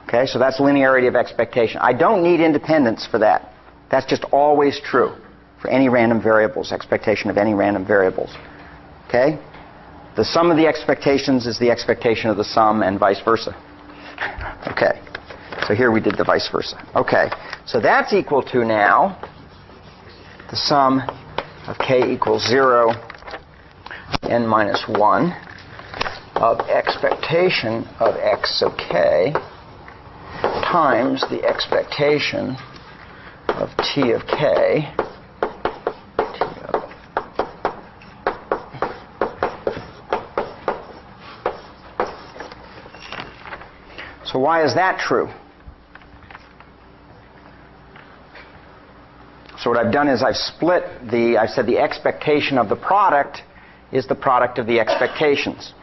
Okay, so that's linearity of expectation. I don't need independence for that. That's just always true for any random variables, expectation of any random variables. Okay? The sum of the expectations is the expectation of the sum and vice versa. Okay, so here we did the vice versa. Okay, so that's equal to now the sum of k equals 0, n minus 1 of expectation of x of k times the expectation of t of k So why is that true? So what I've done is I've said the expectation of the product is the product of the expectations.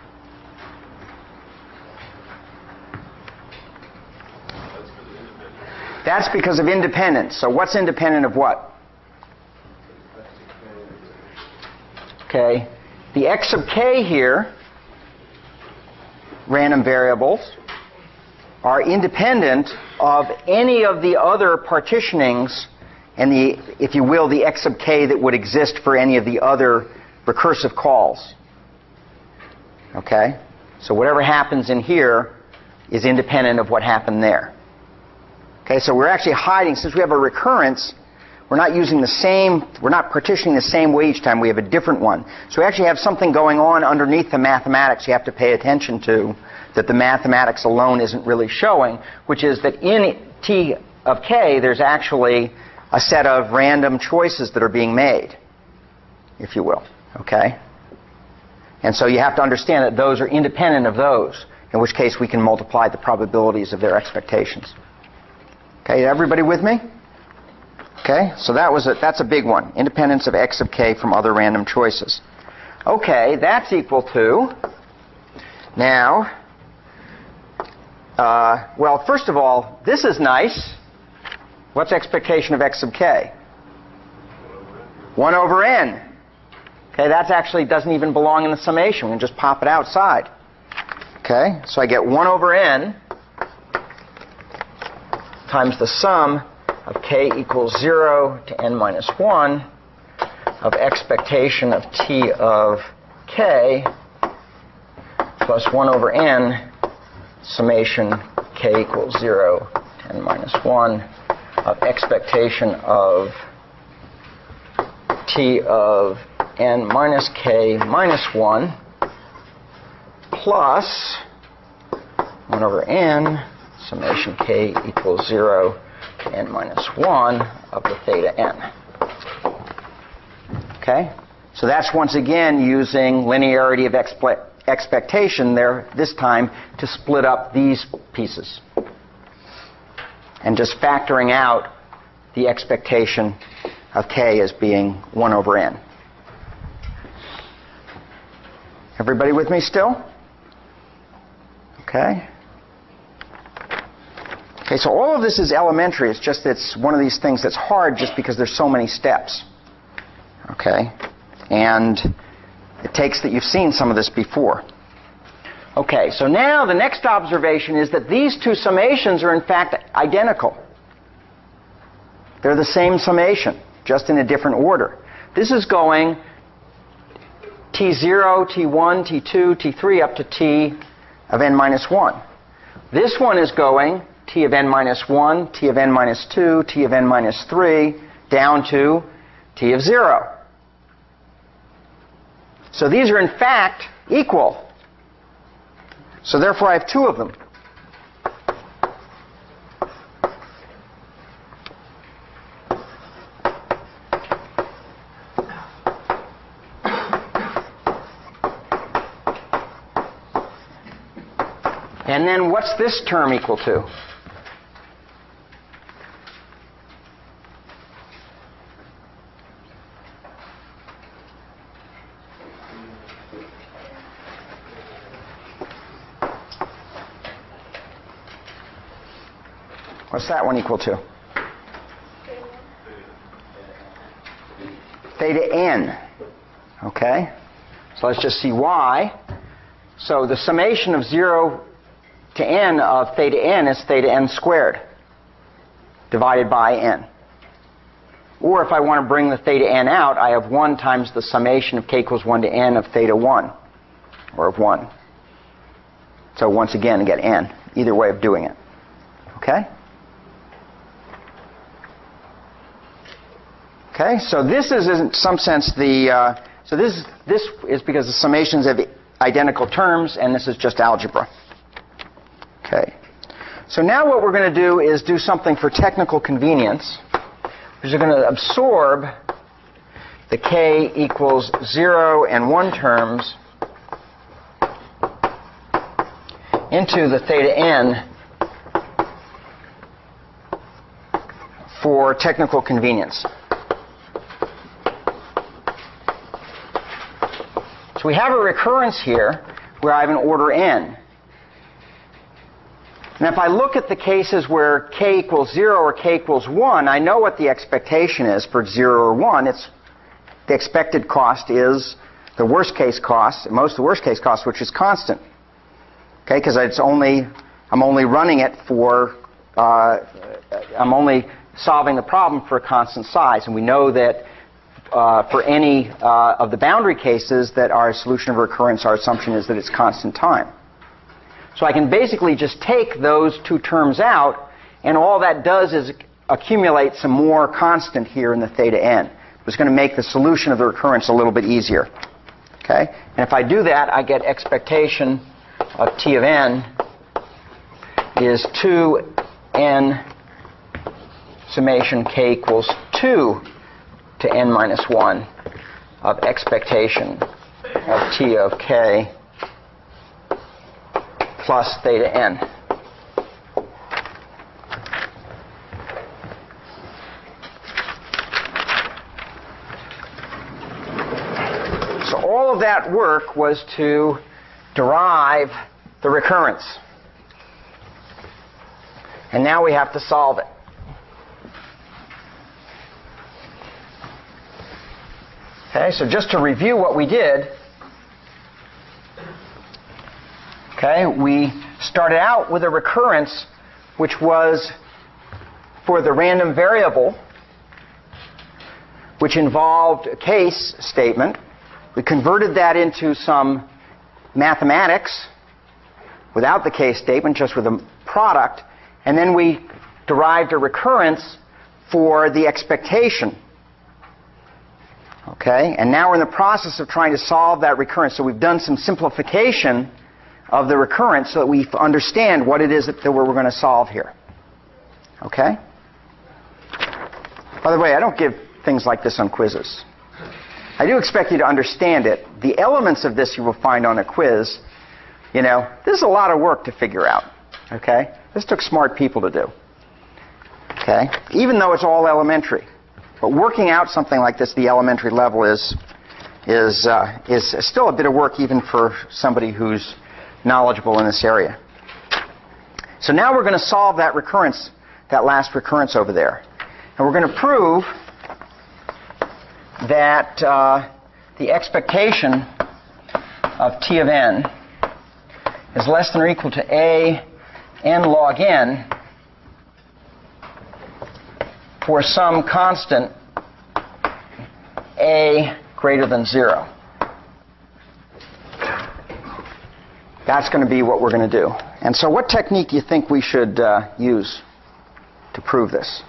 That's because of independence. So what's independent of what? Okay. The x of k here, random variables, are independent of any of the other partitionings and if you will, the x of k that would exist for any of the other recursive calls. Okay? So whatever happens in here is independent of what happened there. Okay, so we're actually hiding, since we have a recurrence, we're not partitioning the same way each time, we have a different one. So we actually have something going on underneath the mathematics you have to pay attention to that the mathematics alone isn't really showing, which is that in t of k there's actually a set of random choices that are being made, if you will. Okay? And so you have to understand that those are independent of those, in which case we can multiply the probabilities of their expectations. Okay, everybody with me? Okay, so that's a big one. Independence of x of k from other random choices. Okay, that's equal to, now, well, first of all, this is nice. What's expectation of x of k? 1 over n. Okay, that actually doesn't even belong in the summation. We can just pop it outside. Okay, so I get 1 over n times the sum of k equals 0 to n minus 1 of expectation of t of k plus 1 over n summation k equals 0 to n minus 1 of expectation of t of n minus k minus 1 plus 1 over n summation k equals 0 to n minus 1 of the theta n. Okay? So that's once again using linearity of expectation there, this time to split up these pieces. And just factoring out the expectation of k as being 1 over n. Everybody with me still? Okay. Okay, so all of this is elementary. It's just it's one of these things that's hard just because there's so many steps. Okay? And it takes that you've seen some of this before. Okay, so now the next observation is that these two summations are in fact identical. They're the same summation, just in a different order. This is going t0, t1, t2, t3 up to t of n minus 1. This one is going t of n minus 1, t of n minus 2, t of n minus 3, down to t of 0. So these are in fact equal. So therefore I have two of them. And then what's this term equal to? What's that one equal to? Theta n. Okay? So let's just see why. So the summation of 0 to n of theta n is theta n squared divided by n. Or if I want to bring the theta n out, I have 1 times the summation of k equals 1 to n of theta 1, or of 1. So once again, I get n. Either way of doing it. Okay? Okay, so this is in some sense the, so this is because the summations have identical terms, and this is just algebra. Okay, so now what we're going to do is do something for technical convenience, because we're going to absorb the k equals 0 and 1 terms into the theta n for technical convenience. So we have a recurrence here where I have an order n. And if I look at the cases where k equals 0 or k equals 1, I know what the expectation is for 0 or 1. It's the expected cost is the worst case cost, most of the worst case cost, which is constant. Okay, because I'm only running it for, I'm only solving the problem for a constant size. And we know that for any of the boundary cases that our solution of recurrence, our assumption is that it's constant time. So I can basically just take those two terms out, and all that does is accumulate some more constant here in the theta n. It's going to make the solution of the recurrence a little bit easier. Okay? And if I do that, I get expectation of t of n is 2n summation k equals 2 to n minus 1 of expectation of t of k plus theta n. all of that work was to derive the recurrence. And now we have to solve it. Okay, so just to review what we did, okay, we started out with a recurrence which was for the random variable, which involved a case statement. We converted that into some mathematics without the case statement, just with a product, and then we derived a recurrence for the expectation. Okay, and now we're in the process of trying to solve that recurrence. So we've done some simplification of the recurrence so that we understand what it is that we're going to solve here. Okay? By the way, I don't give things like this on quizzes. I do expect you to understand it. The elements of this you will find on a quiz. You know, this is a lot of work to figure out. Okay? This took smart people to do. Okay? Even though it's all elementary. But working out something like this, the elementary level, is still a bit of work even for somebody who's knowledgeable in this area. So now we're going to solve that recurrence, that last recurrence over there. And we're going to prove that the expectation of t of n is less than or equal to a n log n for some constant a greater than 0. That's going to be what we're going to do. And so what technique do you think we should use to prove this?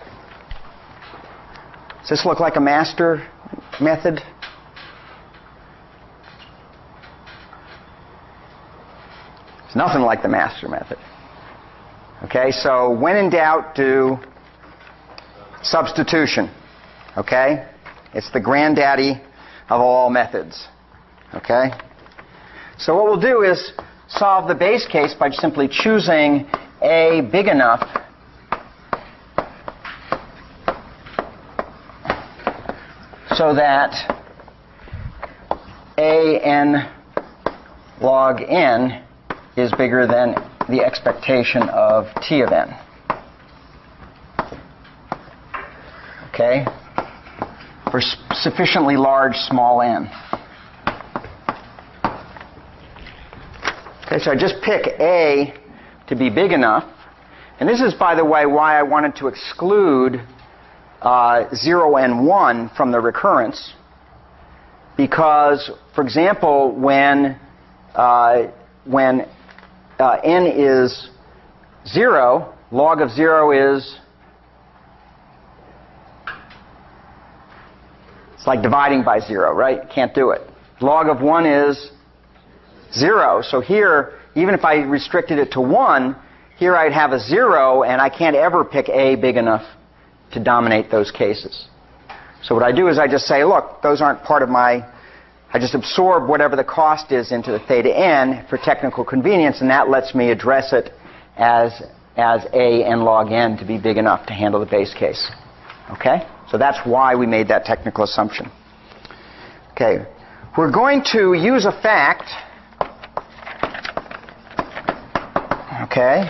Does this look like a master method? It's nothing like the master method. Okay, so when in doubt, do substitution. Okay? It's the granddaddy of all methods. Okay? So what we'll do is solve the base case by simply choosing a big enough so that a n log n is bigger than the expectation of t of n. Okay? For sufficiently large small n. Okay, so I just pick a to be big enough. And this is, by the way, why I wanted to exclude 0 and 1 from the recurrence. Because, for example, when n is 0, log of 0 is, it's like dividing by 0, right? Can't do it. Log of 1 is 0. So here, even if I restricted it to 1, here I'd have a 0, and I can't ever pick a big enough to dominate those cases. So what I do is I just say, look, those aren't part of my, I just absorb whatever the cost is into the theta n for technical convenience, and that lets me address it as a n log n to be big enough to handle the base case. Okay? So that's why we made that technical assumption. Okay. We're going to use a fact, okay,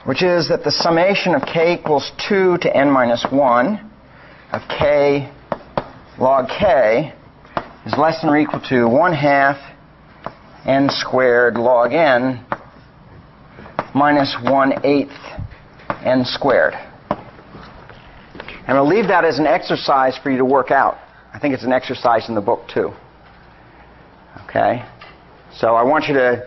which is that the summation of k equals 2 to n minus 1 of k log k is less than or equal to 1/2 n squared log n minus 1/8 n squared. And I'll leave that as an exercise for you to work out. I think it's an exercise in the book, too. Okay? So I want you to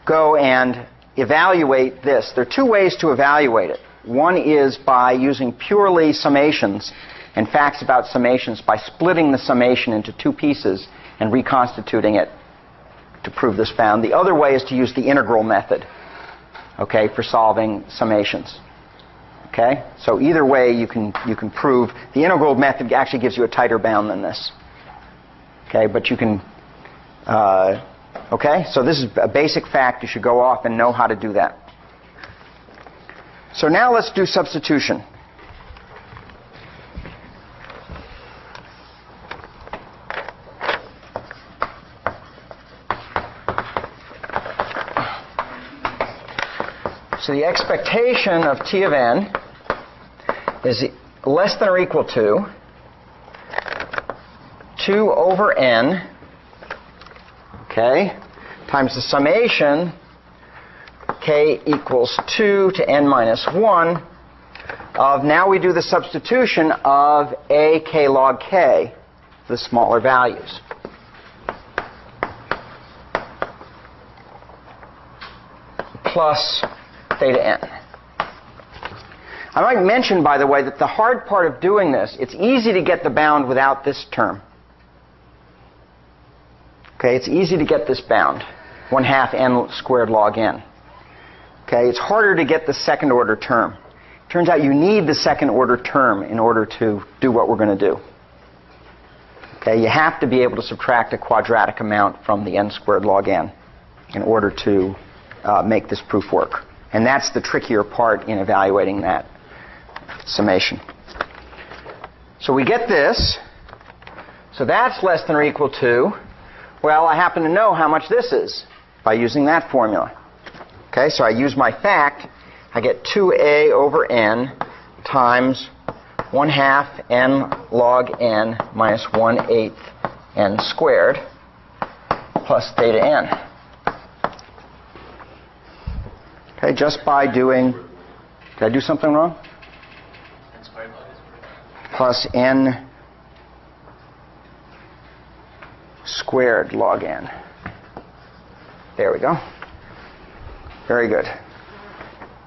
go and evaluate this. There are two ways to evaluate it. One is by using purely summations and facts about summations, by splitting the summation into two pieces and reconstituting it to prove this bound. The other way is to use the integral method, okay, for solving summations. Okay? So either way you can prove. The integral method actually gives you a tighter bound than this. Okay? But you can... okay? So this is a basic fact. You should go off and know how to do that. So now let's do substitution. So the expectation of t of n is less than or equal to 2 over n, okay, times the summation k equals 2 to n minus 1 of, now we do the substitution of a k log k, the smaller values. Plus theta n. I might mention, by the way, that the hard part of doing this, it's easy to get the bound without this term. Okay, it's easy to get this bound, 1/2 n squared log n. Okay, it's harder to get the second order term. Turns out you need the second order term in order to do what we're going to do. Okay, you have to be able to subtract a quadratic amount from the n squared log n in order to make this proof work. And that's the trickier part in evaluating that summation. So we get this. So that's less than or equal to, well, I happen to know how much this is by using that formula. Okay, so I use my fact. I get 2a over n times 1/2 n log n minus 1/8 n squared plus theta n. Okay, just by doing, did I do something wrong? Plus n squared log n. There we go. Very good.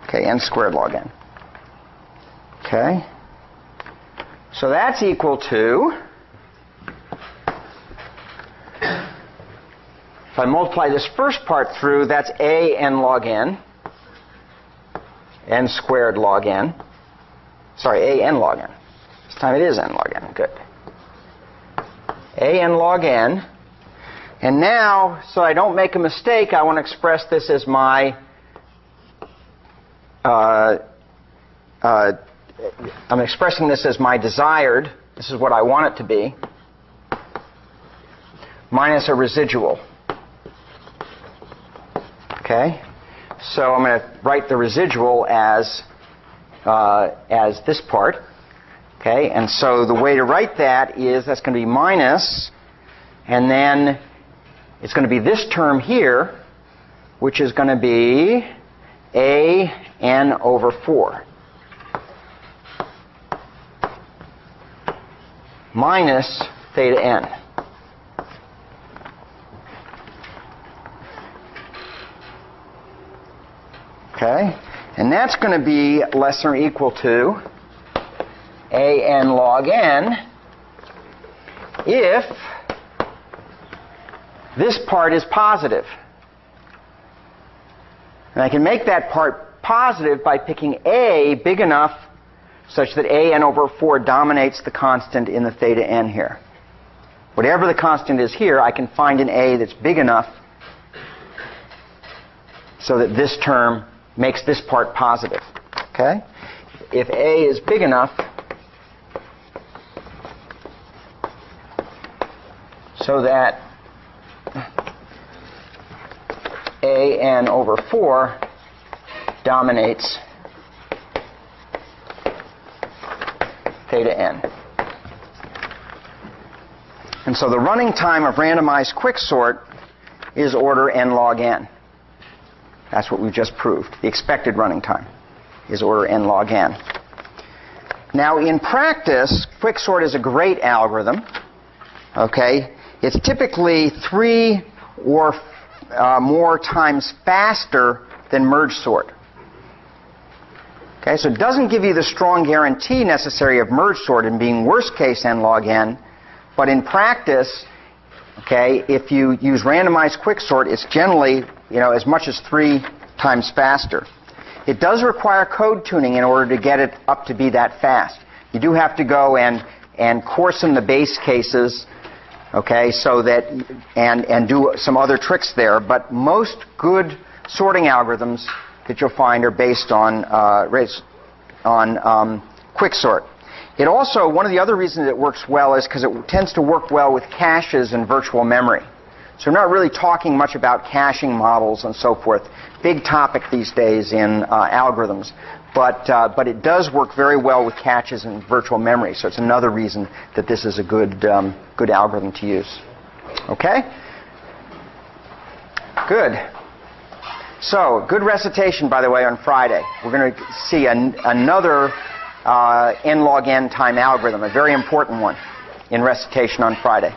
Okay, n squared log n. Okay. So that's equal to, if I multiply this first part through, that's a n log n. N squared log n. Sorry, a n log n. This time it is n log n. Good. A n log n. And now, so I don't make a mistake, I want to express this as my I'm expressing this as my desired, this is what I want it to be, minus a residual. Okay? So I'm going to write the residual as this part. Okay? And so the way to write that is that's going to be minus, and then it's going to be this term here, which is going to be a n over 4 minus theta n. Okay? And that's going to be less than or equal to a n log n if this part is positive. And I can make that part positive by picking a big enough such that a n over 4 dominates the constant in the theta n here. Whatever the constant is here, I can find an a that's big enough so that this term makes this part positive. Okay? If a is big enough so that a n over 4 dominates theta n. And so the running time of randomized quicksort is order n log n. That's what we just proved. The expected running time is order n log n. Now in practice, quicksort is a great algorithm. Okay? It's typically 3 or more times faster than merge sort. Okay, so it doesn't give you the strong guarantee necessary of merge sort in being worst case n log n, but in practice, okay, if you use randomized quicksort, it's generally, as much as 3 times faster. It does require code tuning in order to get it up to be that fast. You do have to go and coarsen the base cases, okay, so that and do some other tricks there, but most good sorting algorithms that you'll find are based on quicksort. It also, one of the other reasons it works well is because it tends to work well with caches and virtual memory. So we're not really talking much about caching models and so forth. Big topic these days in algorithms. But it does work very well with caches in virtual memory. So it's another reason that this is a good algorithm to use. Okay? Good. So, good recitation, by the way, on Friday. We're going to see another n log n time algorithm, a very important one, in recitation on Friday.